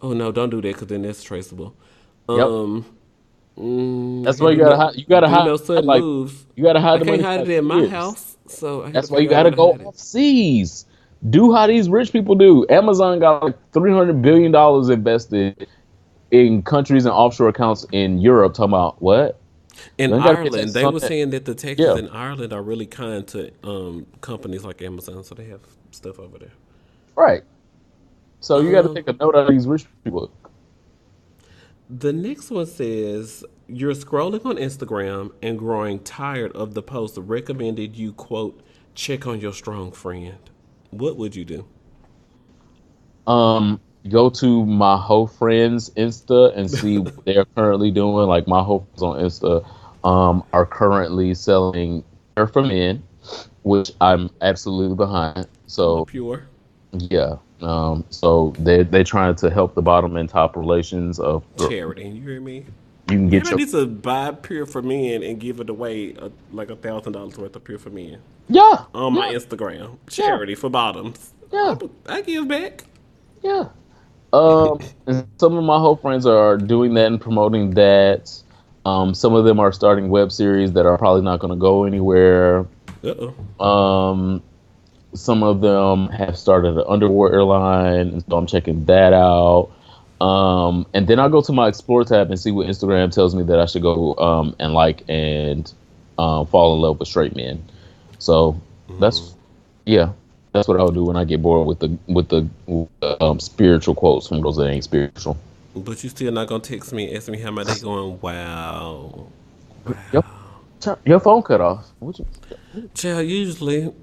Oh no, don't do that because then that's traceable. Yep. Um, I That's why can't you gotta hide. You gotta do hide. no sudden Like moves. you gotta hide I the can't money for hide like it in my 2 years. house, so I have to That's why you figure out gotta where to go hide it. overseas. Do how these rich people do. Amazon got like $300 billion invested in countries and offshore accounts in Europe. Talking about what? In You ain't gotta pay Ireland, taxes they on were that. saying that the taxes Yeah, in Ireland are really kind to companies like Amazon, so they have stuff over there. right. So you got to Um, take a note of these rich people. the next one says you're scrolling on Instagram and growing tired of the post recommended you quote check on your strong friend. What would you do? Go to my whole friends Insta and see what they're currently doing. Like my whole friends on Insta, are currently selling Care for Men, which I'm absolutely behind. Oh, So pure yeah, so they trying to help the bottom and top relations of charity. You hear me? you can Maybe get I your need to buy Pure for Men and give it away like $1,000 worth of Pure for Men yeah on my yeah Instagram. yeah Charity for bottoms. yeah I give back. yeah. And some of my whole friends are doing that and promoting that. Some of them are starting web series that are probably not going to go anywhere. Uh oh. Um, some of them have started an underwear line, and so I'm checking that out. And then I'll go to my Explore tab and see what Instagram tells me that I should go and like and fall in love with straight men. So that's yeah, that's what I'll do when I get bored with the spiritual quotes from those that ain't spiritual. But you still not gonna text me and ask me how my day going? Wow. Your, your phone cut off. What you, Child, usually,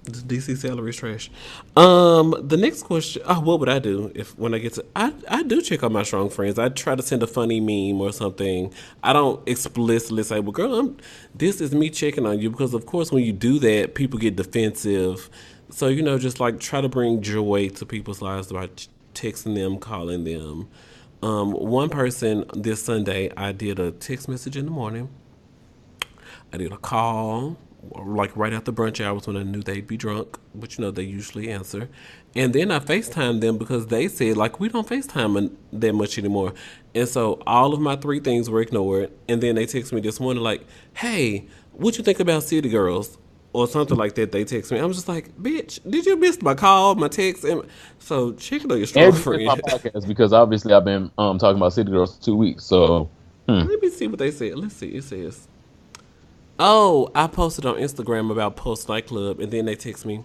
the DC salary is trash. The next question. Oh, what would I do if when I get to? I do check on my strong friends. I try to send a funny meme or something. I don't explicitly say, "Well, girl, this is me checking on you," because of course, when you do that, people get defensive. So just like try to bring joy to people's lives by texting them, calling them. One person this Sunday, I did a text message in the morning. I did a call, like right after brunch hours when I knew they'd be drunk, which they usually answer. And then I FaceTimed them because they said, like, we don't FaceTime that much anymore. And so all of my three things were ignored. And then they text me this morning, like, hey, what you think about City Girls? Or something like that. They text me. I'm just like, bitch, did you miss my call, my text? And so check it on your strong and you missed my friend. podcast because obviously I've been talking about City Girls for 2 weeks. So Let me see what they said. Let's see. It says, oh, I posted on Instagram about Post Nightclub, and then they text me,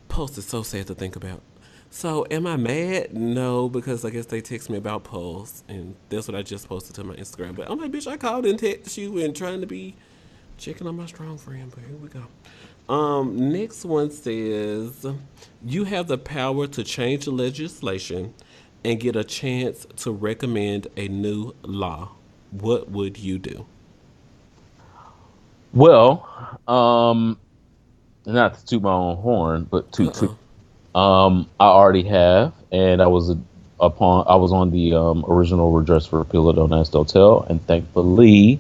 Post is so sad to think about. So, am I mad? No, because I guess they text me about Post, and that's what I just posted to my Instagram. But I'm like, bitch, I called and text you and trying to be checking on my strong friend, but here we go. Next one says, you have the power to change the legislation and get a chance to recommend a new law. What would you do? well, not to toot my own horn, but Uh toot. oh. I already have, and I was on the original redress for repeal of Don't Ask, Don't Tell, and thankfully,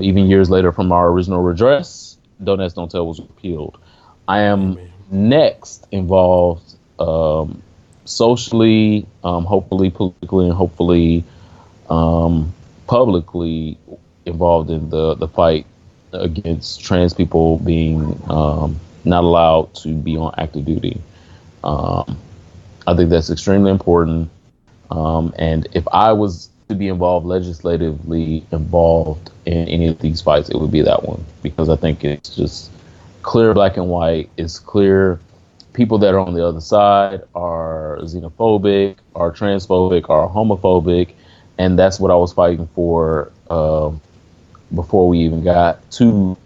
even years later from our original redress, Don't Ask, Don't Tell was repealed. I am Amen. next involved socially, hopefully politically, and hopefully publicly involved in the fight against trans people being not allowed to be on active duty. Um, I think that's extremely important. And if I was to be involved legislatively involved in any of these fights, it would be that one because I think it's just clear black and white. It's clear people that are on the other side are xenophobic, are transphobic, are homophobic, and that's what I was fighting for before we even got to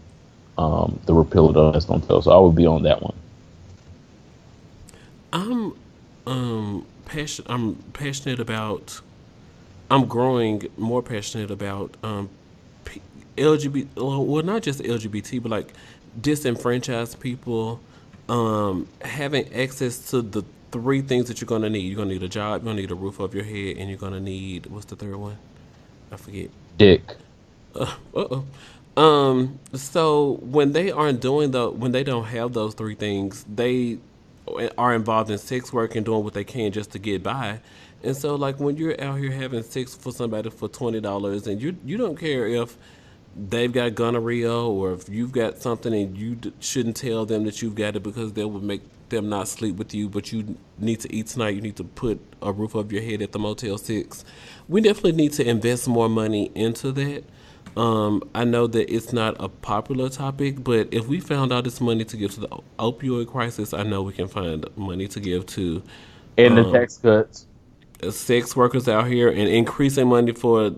the repeal of the Don't Tell. So I would be on that one. I'm passionate about. I'm growing more passionate about LGBT. Well, not just LGBT, but like disenfranchised people having access to the three things that you're gonna need. You're gonna need a job. You're gonna need a roof over your head, and you're gonna need what's the third one? I forget. Dick. Uh-oh. So when they aren't when they don't have those three things, they are involved in sex work and doing what they can just to get by. And so, like when you're out here having sex for somebody for $20, and you don't care if they've got gonorrhea or if you've got something and you shouldn't tell them that you've got it because that would make them not sleep with you, but you need to eat tonight. You need to put a roof over your head at the Motel 6. We definitely need to invest more money into that. I know that it's not a popular topic, but if we found all this money to give to the opioid crisis, I know we can find money to give to And the tax cuts. sex workers out here and increasing money for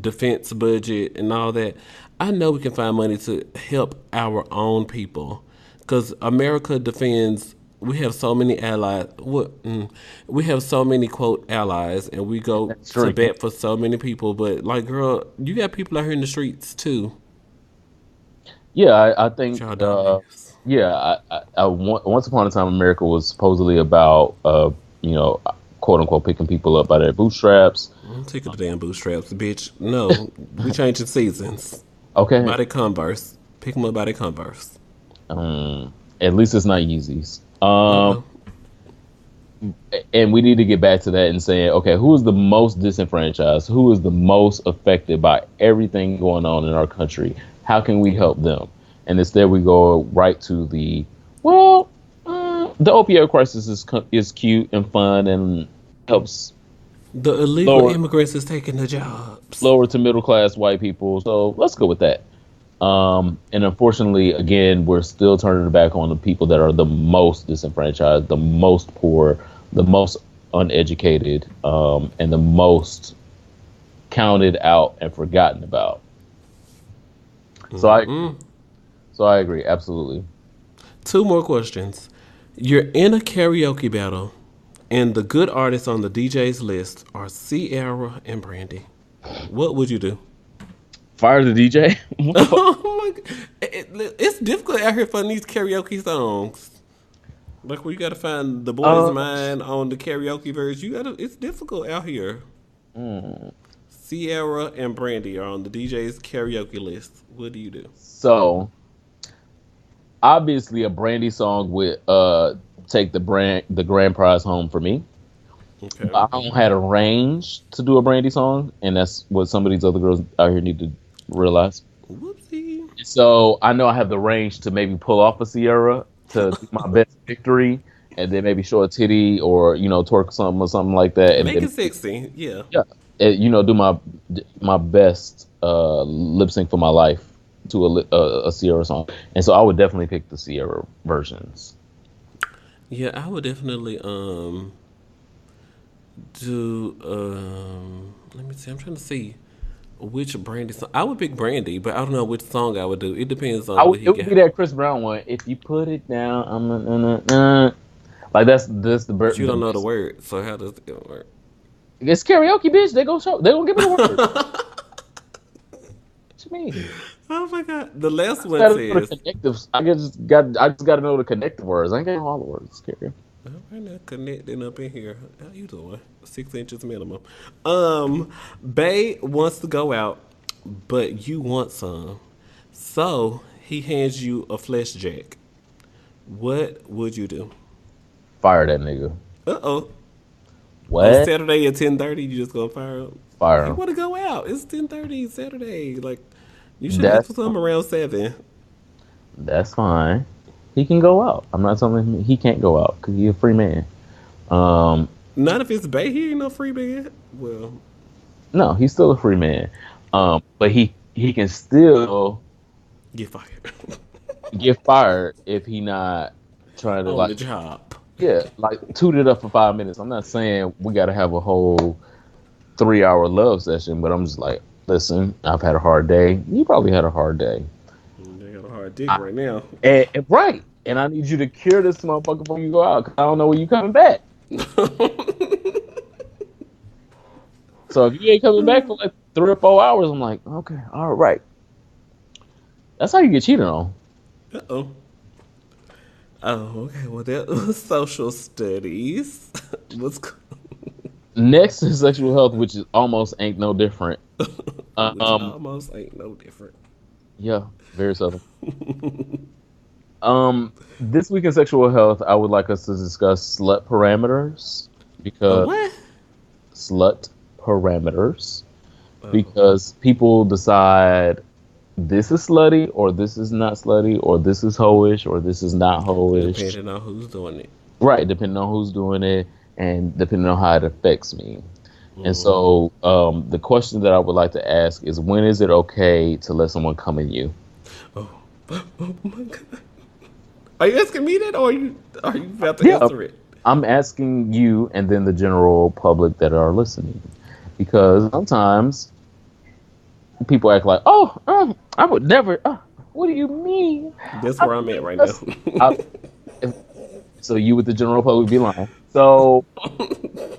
defense budget and all that. I know we can find money to help our own people because America defends. We have so many allies. We have so many quote allies, and we go That's to true. bat for so many people. But like, girl, you got people out here in the streets too. Yeah, I think. Y'all don't miss. Yeah, once upon a time, America was supposedly about, you know, quote unquote, picking people up by their bootstraps. I'm sick of the damn bootstraps, bitch. No, we changing seasons. Okay, By the Converse, pick them up by the Converse. at least it's not Yeezys. Uh oh. And we need to get back to that and saying, okay, who is the most disenfranchised? Who is the most affected by everything going on in our country? How can we help them? And instead, we go right to well, the opioid crisis is cute and fun and helps The illegal lower immigrants is taking the jobs. lower to middle class white people. So let's go with that. And unfortunately, again, we're still turning it back on the people that are the most disenfranchised, the most poor, the most uneducated, and the most counted out and forgotten about. So I, so I agree, absolutely. Two more questions. You're in a karaoke battle, and the good artists on the DJ's list are Sierra and Brandy. What would you do? Fire the DJ. What the fuck? Oh my god, it's difficult out here finding these karaoke songs. Like where you gotta find the boys' Uh, mind on the karaoke verse. You gotta. It's difficult out here. Sierra and Brandy are on the DJ's karaoke list. What do you do? so obviously, a Brandy song would take the grand prize home for me. Okay. I don't have a range to do a Brandy song, and that's what some of these other girls out here need to realize. Whoopsie. So I know I have the range to maybe pull off a Sierra to do my best victory, and then maybe show a titty or twerk something or something like that, and Make then it sexy. Yeah. yeah, do my best lip sync for my life to a Sierra song, and so I would definitely pick the Sierra versions. Yeah, I would definitely do let me see. I'm trying to see which Brandy song. I would pick Brandy, but I don't know which song I would do. It depends on what he It would be got. that Chris Brown one. If you put it down, like that's But you the don't know the best. word, so how does it work? It's karaoke, bitch. They gonna give me the word. What you mean? Oh my god. The last I just one gotta know the says connectives. I just gotta know the connective words. I ain't getting all the words. It's karaoke. all right now connecting up in here. How you doing? 6 inches minimum. Bay wants to go out, but you want some. So he hands you a flesh jack. What would you do? Fire that nigga. Uh-oh. On What? Saturday at 10:30, you just gonna fire him? Fire He him. wanna go out. It's 10:30 Saturday. Like you should ask for That's something around 7. that's fine. He can go out. I'm not telling him he can't go out because he's a free man. Um, Not if it's Bay, he ain't no free man. Well, no, he's still a free man. But he can still get fired. get fired if he not trying to On like, the job. yeah, like toot it up for 5 minutes. I'm not saying we got to have a whole 3 hour love session, but I'm just like, listen, I've had a hard day. You probably had a hard day. They got a hard dick I, right now. right. And I need you to cure this motherfucker before you go out, 'cause I don't know when you coming back. So if you ain't coming back for like 3 or 4 hours, I'm like, okay, all right. That's how you get cheated on. Uh-oh. Oh, okay. Well, that was social studies. What's Next is sexual health, which is almost ain't no different. which Um, almost ain't no different. yeah, very subtle. This week in sexual health, I would like us to discuss slut parameters because What? slut parameters Oh, because people decide this is slutty or this is not slutty or this is hoish or this is not hoish. depending on who's doing it. Right, depending on who's doing it and depending on how it affects me. And Mm. so, the question that I would like to ask is, when is it okay to let someone come in you? Oh. Oh my god. Are you asking me that, or are you about to Yeah, answer it? I'm asking you and then the general public that are listening, because sometimes people act like, "Oh, I would never." What do you mean? That's I where would I'm at never right now. listen." I, if, so you with the general public be lying. So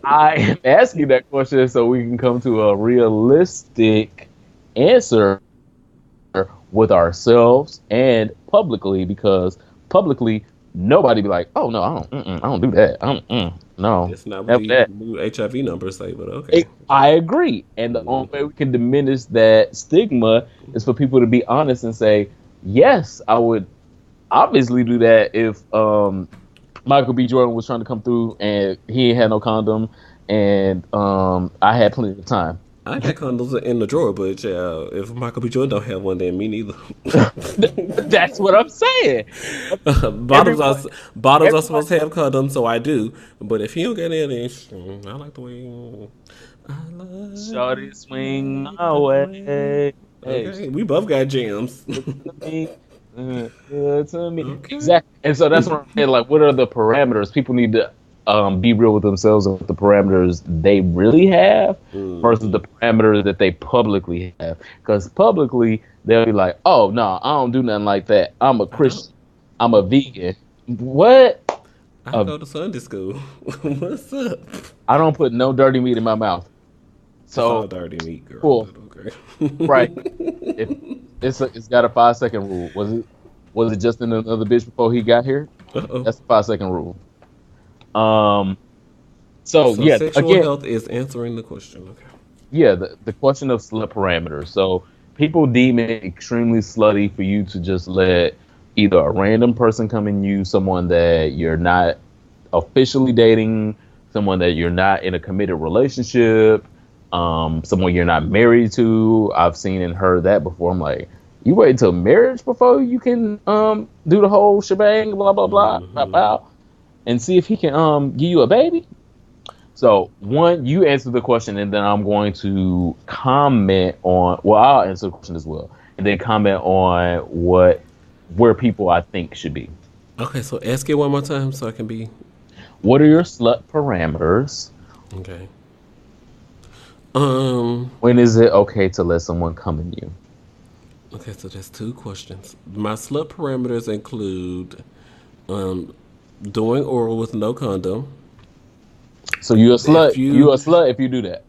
I am asking that question so we can come to a realistic answer with ourselves and publicly, because publicly nobody be like, oh no, I don't do that. No, That's not what never the that. new HIV numbers say, but okay. I agree, and the only way Hmm. we can diminish that stigma is for people to be honest and say, yes, I would obviously do that if Michael B. Jordan was trying to come through and he ain't had no condom, and I had plenty of time. I got condoms in the drawer, but if Michael B. Jordan don't have one, then me neither. That's what I'm saying. bottoms are Everyone, bottoms are everyone. supposed to have condoms, so I do. But if he don't get any, I like the way. I Shorty swing like my the way. way. Hey, Okay, we both got jams. good to me. Good to me. Okay. Exactly. And so that's what I'm saying. Like, what are the parameters? People need to be real with themselves and what the parameters they really have versus the Hmm. parameters that they publicly have. Because publicly, they'll be like, oh, no, I don't do nothing like that. I'm a I don't. Christian. I'm a vegan. What? I Uh, go to Sunday school. What's up? I don't put no dirty meat in my mouth. It's all So, dirty meat, girl. cool. But Right. okay. If it's got a 5 second rule. Was it just in another bitch before he got here? Uh oh. That's the 5 second rule. Um. So So yeah, sexual again, health is answering the question. Okay. yeah, the question of slut parameters. So people deem it extremely slutty for you to just let either a random person come in you, someone that you're not officially dating, someone that you're not in a committed relationship, someone you're not married to. I've seen and heard that before. I'm like, you wait until marriage before you can do the whole shebang, blah blah blah, blah, Hmm. blah, and see if he can give you a baby. So one, you answer the question, and then I'm going to comment on. Well, I'll answer the question as well, and then comment on where people I think should be. Okay, so ask it one more time so I can be What are your slut parameters? okay. Um. When is it okay to let someone come in you? Okay, so that's two questions. My slut parameters include um, doing oral with no condom. So you a slut. If You you a slut if you do that.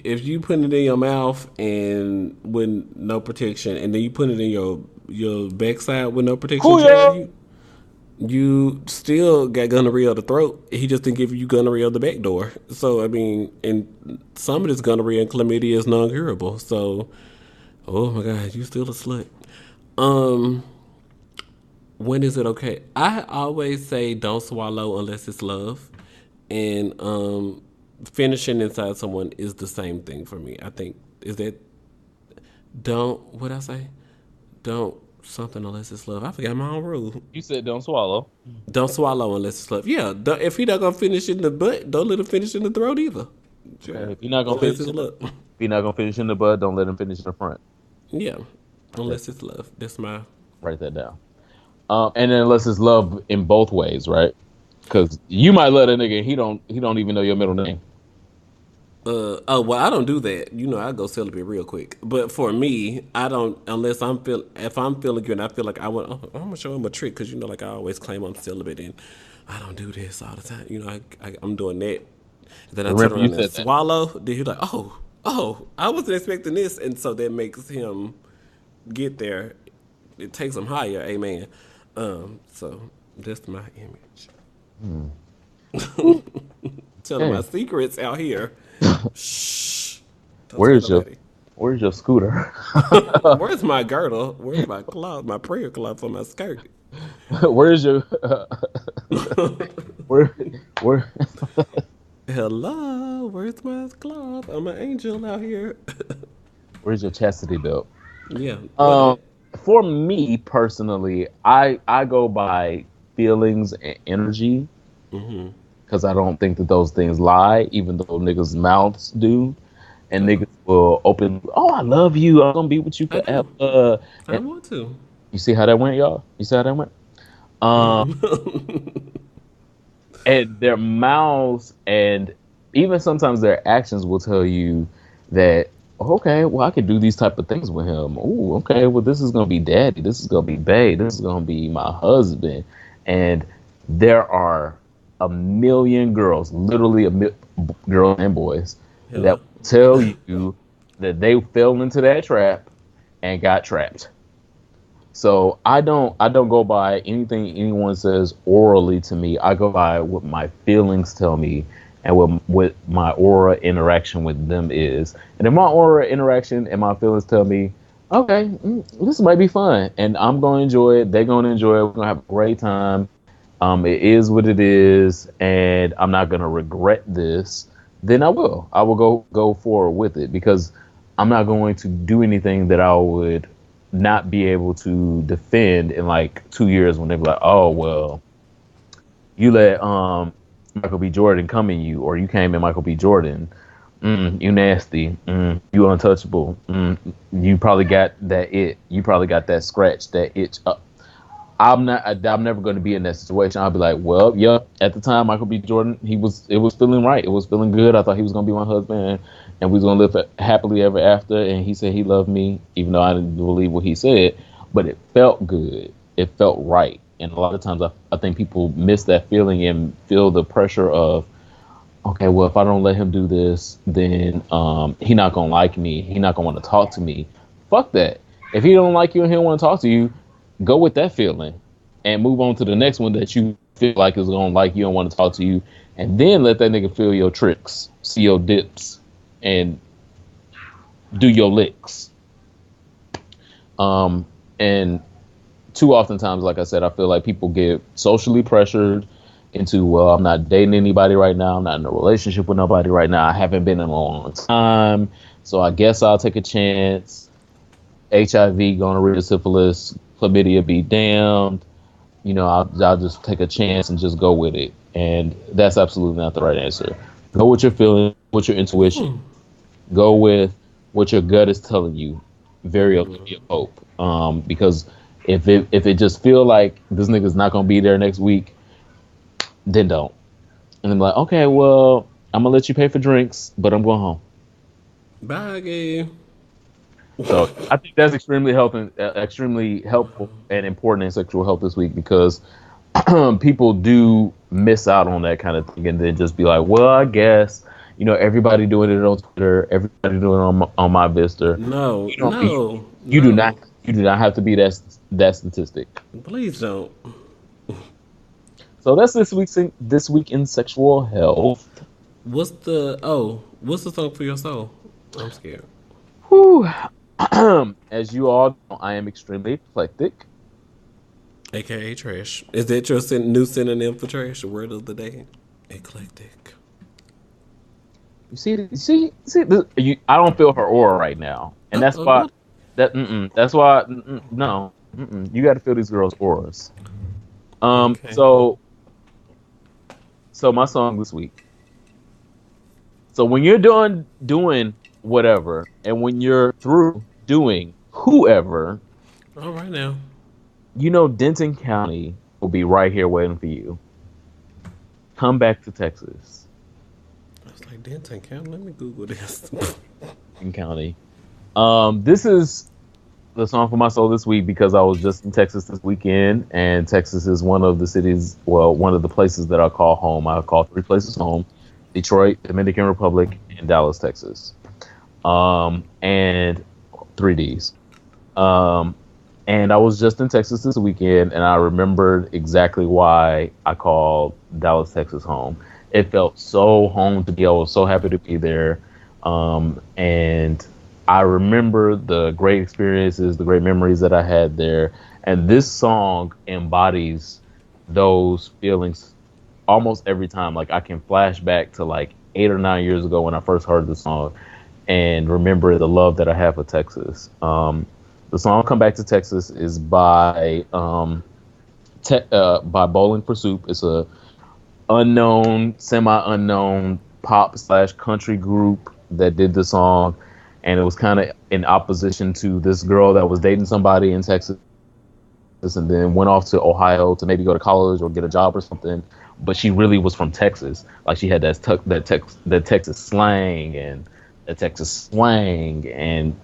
if you put it in your mouth and with no protection, and then you put it in your backside with no protection, Cool, Chad, yeah. you still got gonorrhea of the throat. He just didn't give you gonorrhea of the back door. So I mean, and some of this gonorrhea and chlamydia is non curable. So oh my god, you still a slut. Um, when is it okay? I always say don't swallow unless it's love, and finishing inside someone is the same thing for me. I think is that don't what I say don't something unless it's love. I forgot my own rule. You said don't swallow. Don't swallow unless it's love. Yeah, if he not gonna finish in the butt, don't let him finish in the throat either. Yeah, Okay, if you're not gonna unless finish it's in the, love. if you're not gonna finish in the bud, don't let him finish in the front. Yeah, Okay, unless it's love. That's my write that down. And then unless it's love in both ways, right? Because you might let a nigga, he don't even know your middle name. Oh well, I don't do that. You know, I go celibate real quick. But for me, I don't unless if I'm feeling good and I feel like I'm gonna show him a trick because you know, like I always claim I'm celibate and I don't do this all the time. You know, I'm doing that. Then I turn Remember you around and said that. swallow. Then he's like, I wasn't expecting this, and so that makes him get there. It takes him higher. Amen. So that's my image. Hmm. Telling my Okay. secrets out here. Shh. Don't tell Where's your nobody. Where's your scooter? Where's my girdle? Where's my cloth? My prayer cloth for my skirt. Where's your where where Hello, where's my cloth? I'm an angel out here. where's your chastity belt? Yeah, what? Um, for me personally, I go by feelings and energy because I don't think that those things lie, even though niggas' mouths do, and Oh, niggas will open. Oh, I love you. I'm gonna be with you I do. forever. I And want to. you see how that went, y'all? You see how that went? Um, and their mouths and even sometimes their actions will tell you that okay, well I can do these type of things with him. Oh, okay, well this is gonna be daddy, this is gonna be bae, this is gonna be my husband. And there are a million girls, literally girls and boys that Hello. will tell you that they fell into that trap and got trapped. So I don't go by anything anyone says orally to me. I go by what my feelings tell me and what my aura interaction with them is. And if my aura interaction and my feelings tell me, okay, this might be fun, and I'm gonna enjoy it. They're gonna enjoy it. We're gonna have a great time. It is what it is, and I'm not gonna regret this. Then I will. I will go forward with it because I'm not going to do anything that I would not be able to defend in like 2 years when they be like, oh well, you let Michael B. Jordan come in you, or you came in Michael B. Jordan. You nasty. You untouchable. You probably got that it. You probably got that scratch, that itch. I'm not. I'm never going to be in that situation. I'll be like, well, yeah. At the time, Michael B. Jordan, he was. It was feeling right. It was feeling good. I thought he was going to be my husband, and we was going to live happily ever after. And he said he loved me, even though I didn't believe what he said. But it felt good. It felt right. And a lot of times, I think people miss that feeling and feel the pressure of, okay, well, if I don't let him do this, then he not gonna like me. He not gonna want to talk to me. Fuck that. If he don't like you and he don't want to talk to you, go with that feeling and move on to the next one that you feel like is gonna like you and want to talk to you, and then let that nigga feel your tricks, see your dips, and do your licks. And too oftentimes, like I said, I feel like people get socially pressured into, well, I'm not dating anybody right now. I'm not in a relationship with nobody right now. I haven't been in a long time. So I guess I'll take a chance. HIV, gonorrhea, syphilis, chlamydia be damned. I'll just take a chance and just go with it. And that's absolutely not the right answer. Go with your feeling, with your intuition. Go with what your gut is telling you. Very plenty of hope. Because if it just feel like this nigga's not gonna be there next week, then don't. And I'm like, okay, well, I'm gonna let you pay for drinks, but I'm going home. Bye, gay. So I think that's extremely helpful and important in sexual health this week because people do miss out on that kind of thing and then just be like, well, I guess everybody doing it on Twitter, everybody doing it on my Vista. No, You don't. no, You do not. no. You do not have to be that statistic. Please don't. So that's this week in sexual health. What's the song for your soul? I'm scared. Whew. As you all know, I am extremely eclectic. AKA trash. Is that your new synonym for trash? Word of the day? Eclectic. I don't feel her aura right now, and that's Uh-oh, why. what? That's why. No, you got to feel these girls' auras. Um, Okay. so, so my song this week. So when you're done doing whatever, and when you're through doing whoever, All right now. You know, Denton County will be right here waiting for you. Come back to Texas. I was like, Denton County. Let me Google this. Denton County. This is the song for my soul this week because I was just in Texas this weekend, and Texas is one of the cities, well, one of the places that I call home. I call three places home: Detroit, Dominican Republic, and Dallas, Texas. And three Ds. Um, and I was just in Texas this weekend, and I remembered exactly why I called Dallas, Texas home. It felt so home to me. I was so happy to be there. And I remember the great experiences, the great memories that I had there. And this song embodies those feelings almost every time. Like I can flash back to like 8 or 9 years ago when I first heard the song and remember the love that I have for Texas. The song "Come Back to Texas" is by Bowling for Soup. It's a unknown, semi-unknown pop slash country group that did the song, and it was kind of in opposition to this girl that was dating somebody in Texas and then went off to Ohio to maybe go to college or get a job or something. But she really was from Texas. Like she had that Texas slang and the Texas swang, and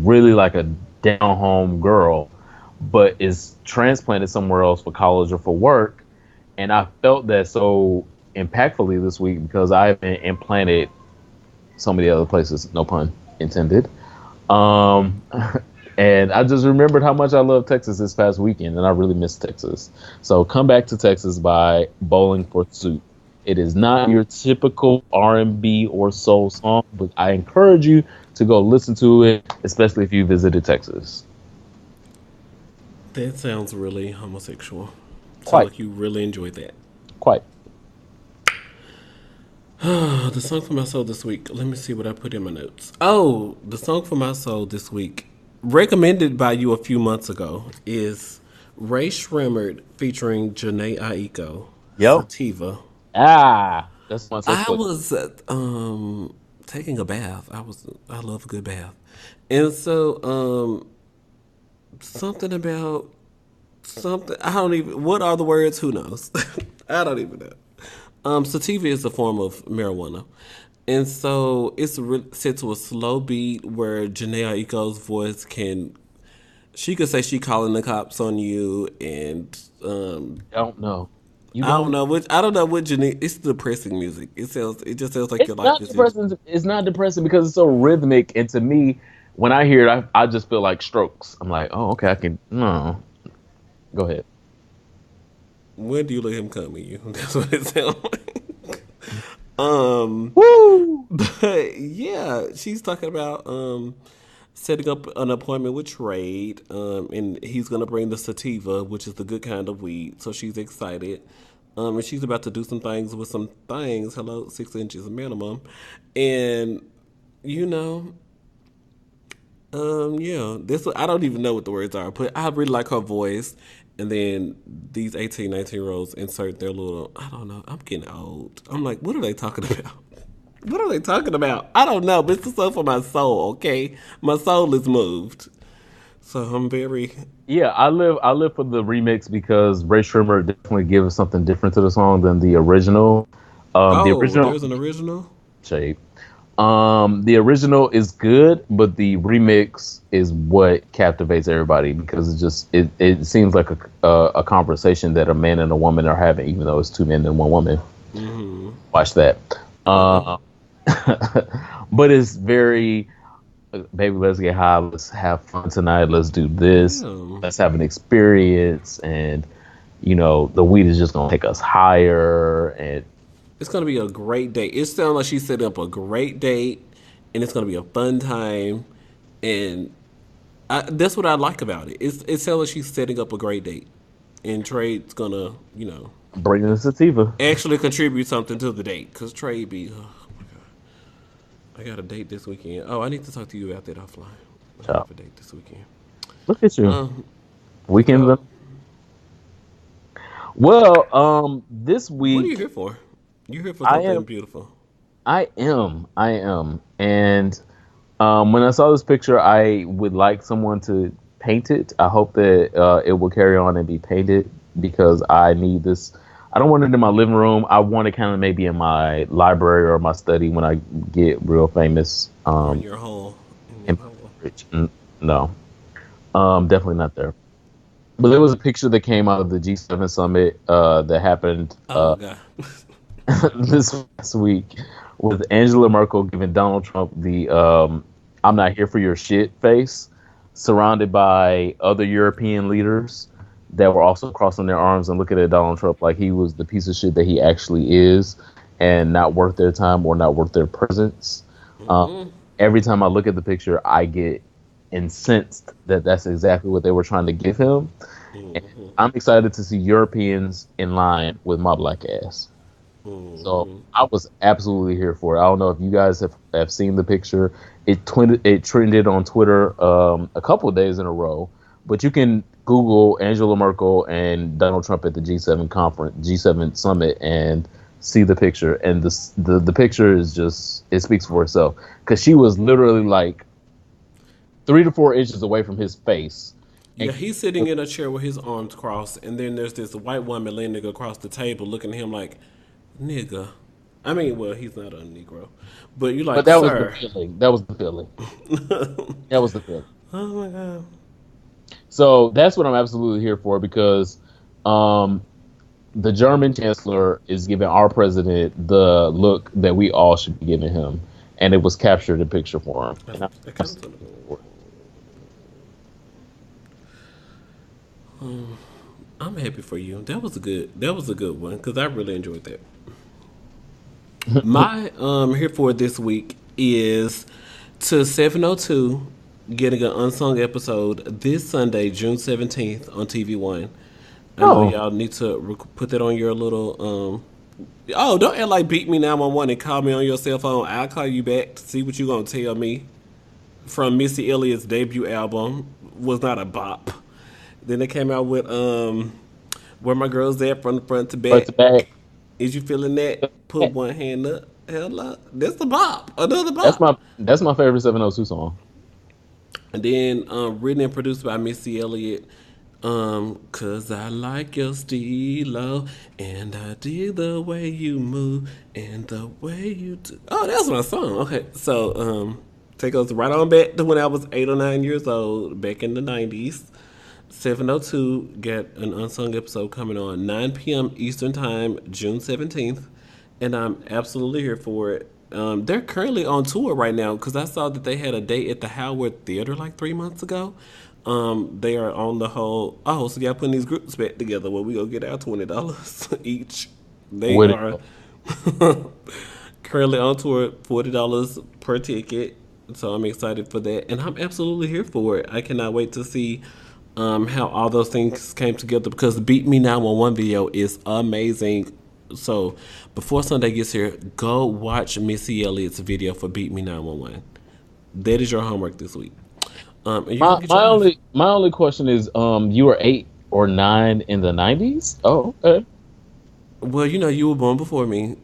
really like a down home girl, but is transplanted somewhere else for college or for work. And I felt that so impactfully this week because I've been implanted so many other places. No pun intended. Um, and I just remembered how much I love Texas this past weekend, and I really miss Texas. So, "Come Back to Texas" by Bowling for Soup. It is not your typical R&B or soul song, but I encourage you to go listen to it, especially if you visited Texas. That sounds really homosexual. Sounds Quite, like you really enjoyed that. quite. The song for my soul this week. Let me see what I put in my notes. Oh, the song for my soul this week, recommended by you a few months ago, is Ray Shremmerd featuring Janae Aiko, Yep. Sativa. That's one so I quick. was taking a bath. I love a good bath, and so something about something. I don't even. What are the words? Who knows? I don't even know. Sativa is a form of marijuana, and so it's set to a slow beat where Janae Aiko's voice can. She could say she calling the cops on you, and Don't know. You I don't don't. know which. I don't know what Janae. It's depressing music. It sounds. It just sounds like It's your life not is in. depressing. It's not depressing because it's so rhythmic, and to me, when I hear it, I just feel like strokes. I'm like, oh, okay, I can. No, go ahead. When do you let him come at you? That's what it sounds like. Um, Woo! but yeah, she's talking about setting up an appointment with Trade, and he's gonna bring the sativa, which is the good kind of weed. So she's excited, and she's about to do some things with some things. Hello, 6 inches minimum, and you know, yeah, this I don't even know what the words are, but I really like her voice. And then these 18, 19-year-olds insert their little, I don't know, I'm getting old. I'm like, what are they talking about? What are they talking about? I don't know, but it's a song for my soul, okay? My soul is moved. So I'm very, Yeah, I live for the remix because Ray Shermer definitely gives something different to the song than the original. The oh, original there's an original? shape. The original is good, but the remix is what captivates everybody because it seems like a conversation that a man and a woman are having, even though it's two men and one woman. Mm-hmm. Watch that. Uh-oh. Uh, but it's very baby. Let's get high. Let's have fun tonight. Let's do this. Damn. Let's have an experience, and the weed is just gonna take us higher. And It's going to be a great date. It sounds like she's setting up a great date, and it's going to be a fun time. And that's what I like about it. It sounds like she's setting up a great date. And Trade's going to, bringing the sativa. actually contribute something to the date. Because Trade be, oh my God. I got a date this weekend. Oh, I need to talk to you about that offline. I Child. have a date this weekend. Look at you. Um, Weekend. so, Well, this what are you week here for? You're here for I something am, beautiful. I am, and when I saw this picture, I would like someone to painted. I hope that it will carry on and be painted because I need this. I don't want it in my living room. I want it kind of maybe in my library or my study when I get real famous. Or in your hole. In your And hole. rich. No, definitely not there. But there was a picture that came out of the G7 summit that happened Oh my god. this last week with Angela Merkel giving Donald Trump the "I'm not here for your shit" face, surrounded by other European leaders that were also crossing their arms and looking at Donald Trump like he was the piece of shit that he actually is, and not worth their time or not worth their presence. Um, Mm-hmm. every time I look at the picture, I get incensed that that's exactly what they were trying to give him. And Mm-hmm. I'm excited to see Europeans in line with my black ass. So Mm-hmm. I was absolutely here for it. I don't know if you guys have seen the picture. It trended on Twitter a couple of days in a row. But you can Google Angela Merkel and Donald Trump at the G7 summit, and see the picture. And the picture is just it speaks for itself because she was literally like 3 to 4 inches away from his face. And Yeah, he's sitting in a chair with his arms crossed, and then there's this white woman leaning across the table looking at him like, nigga. I mean, well, he's not a Negro. But you're but like, that was the sir. feeling. That was the feeling. That was the feeling. Oh my God. So that's what I'm absolutely here for because um, the German chancellor is giving our president the look that we all should be giving him, and it was captured in picture form. And I'm That comes to absolutely here for it. I'm happy for you. That was a good one because I really enjoyed that. My here for this week is to 702 getting an unsung episode this Sunday, June 17th on TV1. I know Oh, y'all need to put that on your little oh, don't act like beat me 911 and call me on your cell phone. I'll call you back to see what you gonna tell me. From Missy Elliott's debut album was not a bop. Then they came out with Where My Girls At from the front to front back. to back. Is you feeling that? Put one hand up. Hell up. That's the bop. Another That's bop. my favorite 702 song. And then written and produced by Missy Elliott. Cause I like your stilo and I dig the way you move and the way you do. Oh, that's my song. Okay, so take us right on back to when I was 8 or 9 years old, back in the 90s. 702 got an unsung episode coming on 9 p.m. Eastern Time, June 17th, and I'm absolutely here for it. They're currently on tour right now because I saw that they had a date at the Howard Theater like 3 months ago. They are on the whole. Oh, so y'all putting these groups back together where we go get our $20 each. They With it, are currently on tour, $40 per ticket. So I'm excited for that, and I'm absolutely here for it. I cannot wait to see how all those things came together because the Beat Me 911 video is amazing. So before Sunday gets here, go watch Missy Elliott's video for Beat Me 911. That is your homework this week. And you my can get my your life. only my only question is, you were 8 or 9 in the 90s. Oh, okay. Well, you know, you were born before me.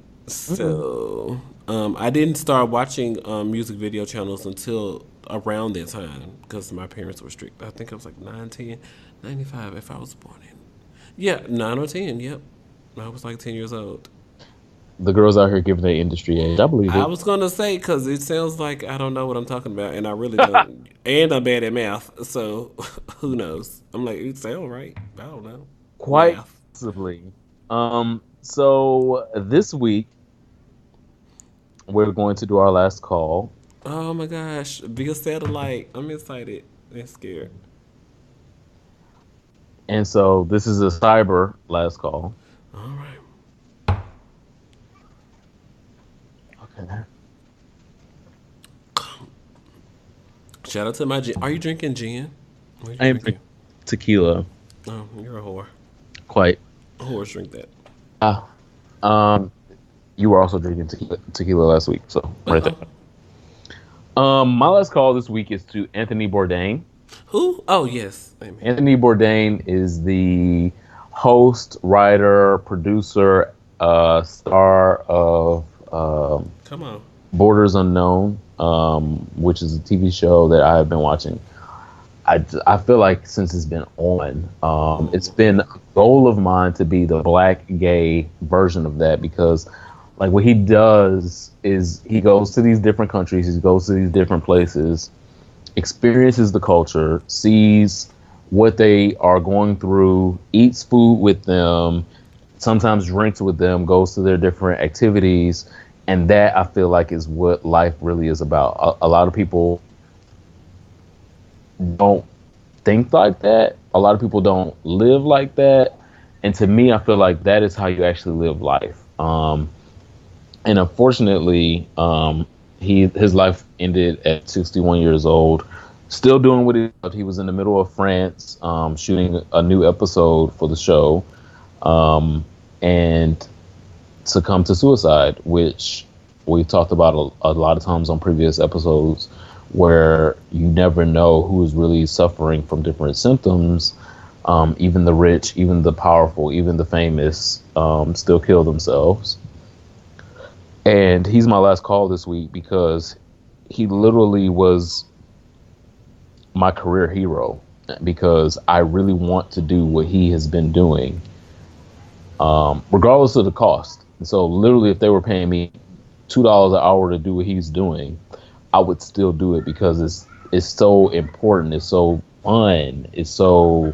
Mm. So I didn't start watching music video channels until around that time because my parents were strict. I think I was like 9, 10, 95 if I was born in. Yeah, 9 or 10, yep. I was like 10 years old. The girls out here giving their industry age. I believe I it. was gonna say because it sounds like I don't know what I'm talking about, and I really don't. And I'm bad at math, so who knows? I'm like, it sounds right. I don't know Quite math. possibly. So this week we're going to do our last call, Oh my gosh, be a satellite. I'm excited and scared. and so this is a cyber last call. All right. Okay. Shout out to my gin. Are you drinking gin? What are you I am drinking? drinking tequila. Oh, you're a whore. Quite. Whores drink that. Ah. Um. You were also drinking tequila last week, so Uh right there. oh. My last call this week is to Anthony Bourdain. Who? Oh yes. Amen. Anthony Bourdain is the host, writer, producer, star of Come on. Borders Unknown, which is a TV show that I have been watching. I feel like since it's been on, it's Mm. been a goal of mine to be the black gay version of that because, like, what he does is he goes to these different countries, he goes to these different places, experiences the culture, sees what they are going through, eats food with them, sometimes drinks with them, goes to their different activities, and that I feel like is what life really is about. A lot of people don't think like that. A lot of people don't live like that. And to me, I feel like that is how you actually live life. And unfortunately, his life ended at 61 years old. Still doing what he loved. He was in the middle of France, shooting a new episode for the show, and succumbed to suicide, which we've talked about a lot of times on previous episodes, where you never know who is really suffering from different symptoms. Even the rich, even the powerful, even the famous still kill themselves. And he's my last call this week because he literally was my career hero because I really want to do what he has been doing, regardless of the cost. So literally, if they were paying me $2 an hour to do what he's doing, I would still do it because it's so important. It's so fun. It's so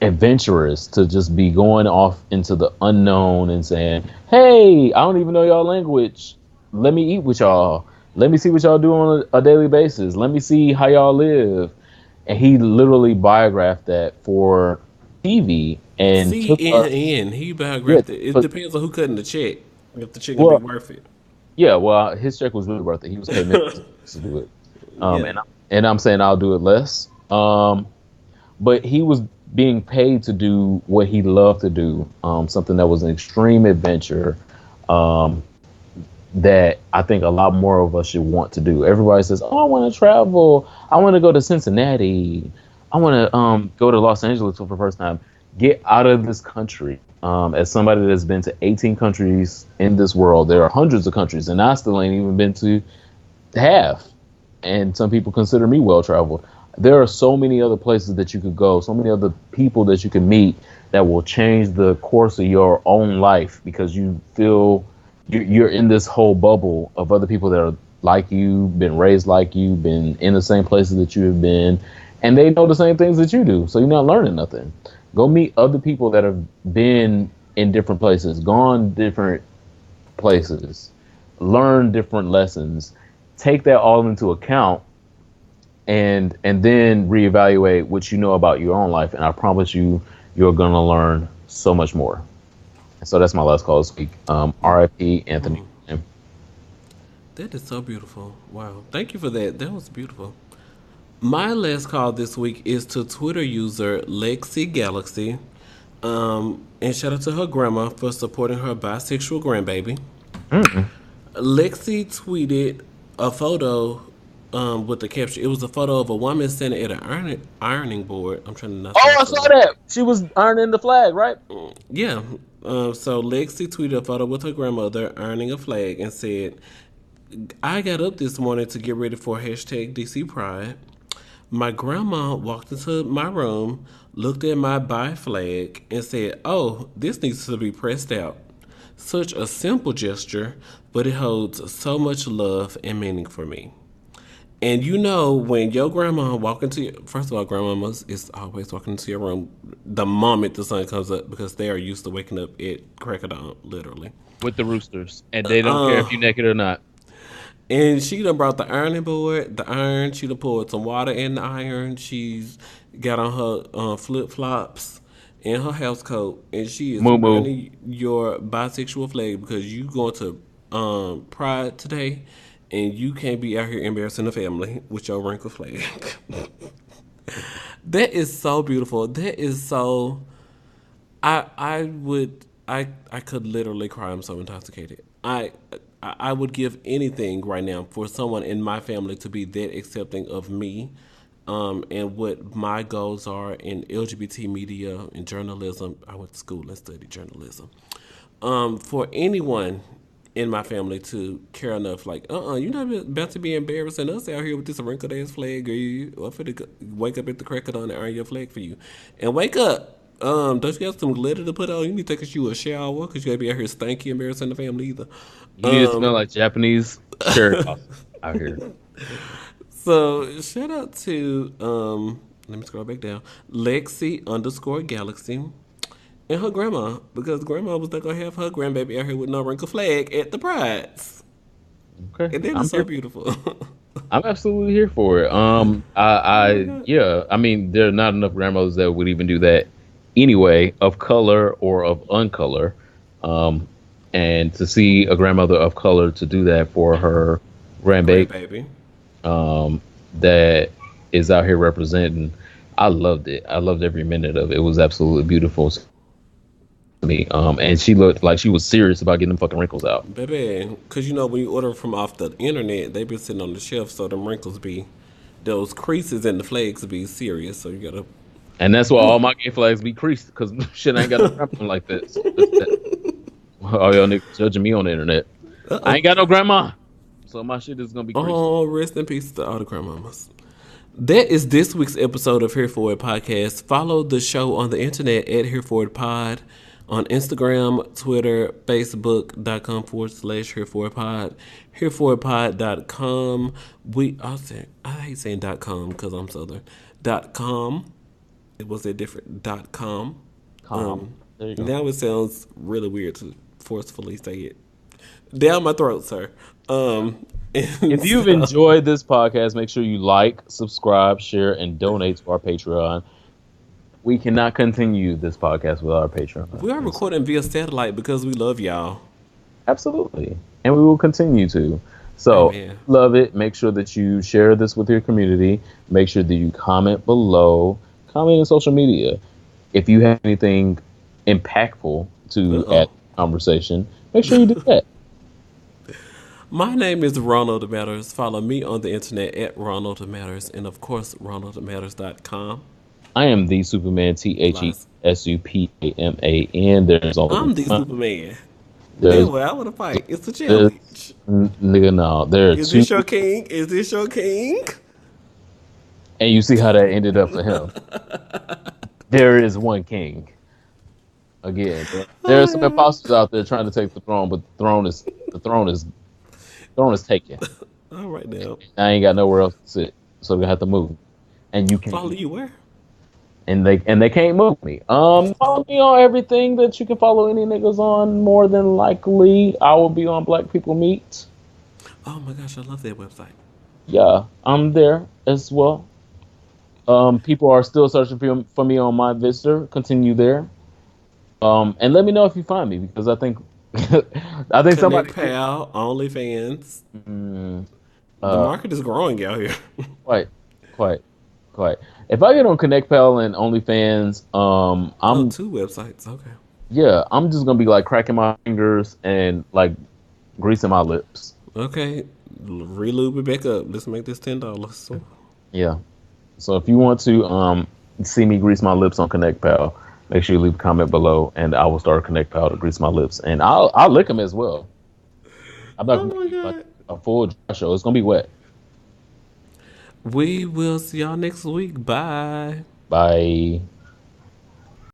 adventurous to just be going off into the unknown and saying, "Hey, I don't even know y'all language. Let me eat with y'all. Let me see what y'all do on a daily basis. Let me see how y'all live." And he literally biographed that for TV and took us. CNN, he Yeah, biographed it. It but depends on who cutting the check. If the check gonna be well, worth it. yeah, well, his check was really worth it. He was paid millions to do it. Yeah. And I'm saying I'll do it less. But he was being paid to do what he loved to do, something that was an extreme adventure, um, that I think a lot more of us should want to do. Everybody says, "Oh, I want to travel. I want to go to Cincinnati. I want to go to Los Angeles for the first time." Get out of this country. As somebody that's been to 18 countries in this world, there are hundreds of countries, and I still ain't even been to half. And some people consider me well traveled. There are so many other places that you could go, so many other people that you can meet that will change the course of your own life because you feel you're in this whole bubble of other people that are like you, been raised like you, been in the same places that you have been, and they know the same things that you do. So you're not learning nothing. Go meet other people that have been in different places, gone different places, learn different lessons, take that all into account, and then reevaluate what you know about your own life. And I promise you, you're gonna learn so much more. So that's my last call this week. R.I.P. Anthony. That is so beautiful. Wow. Thank you for that. That was beautiful. My last call this week is to Twitter user Lexi Galaxy. And shout out to her grandma for supporting her bisexual grandbaby. Mm. Lexi tweeted a photo with the caption. It was a photo of a woman standing at an ironing board. I'm trying to not Oh, sound I saw silly. that. She was ironing the flag, right? Yeah. So Lexi tweeted a photo with her grandmother ironing a flag and said, I got up this morning to get ready for hashtag DC Pride. My grandma walked into my room, looked at my bi flag, and said, "Oh, this needs to be pressed out." Such a simple gesture, but it holds so much love and meaning for me. And you know, when your grandma walk into your, first of all, grandmamas is always walking into your room the moment the sun comes up because they are used to waking up at crack of dawn, literally. With the roosters, and they don't care if you're naked or not. And she done brought the ironing board, the iron. She done poured some water in the iron. She's got on her flip flops and her house coat, and she is Moo moo. ironing your bisexual flag because you going to Pride today, and you can't be out here embarrassing the family with your wrinkled flag. That is so beautiful. That is so. I could literally cry. I'm so intoxicated. I would give anything right now for someone in my family to be that accepting of me, and what my goals are in LGBT media and journalism. I went to school and studied journalism. For anyone in my family to care enough. Like, you're not about to be embarrassing us out here with this wrinkled ass flag. Or you, I'm finna wake up at the crack of dawn and iron your flag for you. And wake up. Don't you got some glitter to put on? You need to take you a shower because you gotta be out here stanky, embarrassing the family either. You need to smell like Japanese cherry blossom out here. So shout out to let me scroll back down. Lexi underscore Galaxy and her grandma because grandma was not gonna have her grandbaby out here with no wrinkle flag at the prides. Okay, And that I'm is so here. beautiful. I'm absolutely here for it. Oh my I, god. yeah. I mean, there are not enough grandmothers that would even do that anyway, of color or of uncolor. Um, and to see a grandmother of color to do that for her grandbaby, Grandbaby. that is out here representing, I loved it. I loved every minute of it. It was absolutely beautiful to me. And she looked like she was serious about getting them fucking wrinkles out. Baby. Because you know when you order from off the internet, they be sitting on the shelf so them wrinkles be those creases and the flags be serious. So you gotta And that's why all my gay flags be creased because shit ain't got no grandma like that. So that's that. All y'all niggas judging me on the internet. I ain't got no grandma, so my shit is gonna be creased. Oh, rest in peace to all the grandmamas. That is this week's episode of Here For It Podcast. Follow the show on the internet at Here For It Pod on Instagram, Twitter, Facebook.com/, Here For It Pod, HereForItPod.com. I hate saying .com because I'm Southern. .com. It was a different .com. Calm. There you go. Now it sounds really weird to forcefully say it. Down my throat, sir. And If you've so, enjoyed this podcast, make sure you like, subscribe, share, and donate to our Patreon. We cannot continue this podcast without our Patreon. we are recording via satellite because we love y'all. Absolutely. And we will continue to. So, Amen. love it. Make sure that you share this with your community. Make sure that you comment below. Comment in social media. If you have anything impactful to add to the conversation, make sure you do that. My name is Ronald Matters. Follow me on the internet at Ronald Matters and, of course, RonaldMatters.com. I am the Superman, Lies. TheSupaman. There's only I'm the one. Superman. There's, Anyway, I want to fight. It's a there's challenge. nigga, no. There are Is two, this your king? Is this your king? and you see how that ended up for him. There is one king. Again, there are some imposters out there trying to take the throne, but the throne is taken. All right now. I ain't got nowhere else to sit, so they're gonna have to move. And you Follow can't, you where? and they can't move me. Follow me on everything that you can follow any niggas on. More than likely, I will be on Black People Meet. Oh my gosh, I love that website. Yeah, I'm there as well. People are still searching for me on my Visitor. Continue there. And let me know if you find me because I think I think somebody Connect Pal, OnlyFans. mm, The uh market is growing out here. quite quite quite. If I get on ConnectPal and OnlyFans, Oh, I'm two websites. Okay. yeah, I'm just gonna be like cracking my fingers and like greasing my lips. Okay. Relube it back up. Let's make this $10. Yeah. So if you want to see me grease my lips on ConnectPal, make sure you leave a comment below, and I will start ConnectPal to grease my lips, and I'll lick them as well. I'm not Oh gonna my make like god. a full dry show. It's gonna be wet. We will see y'all next week. Bye. Bye.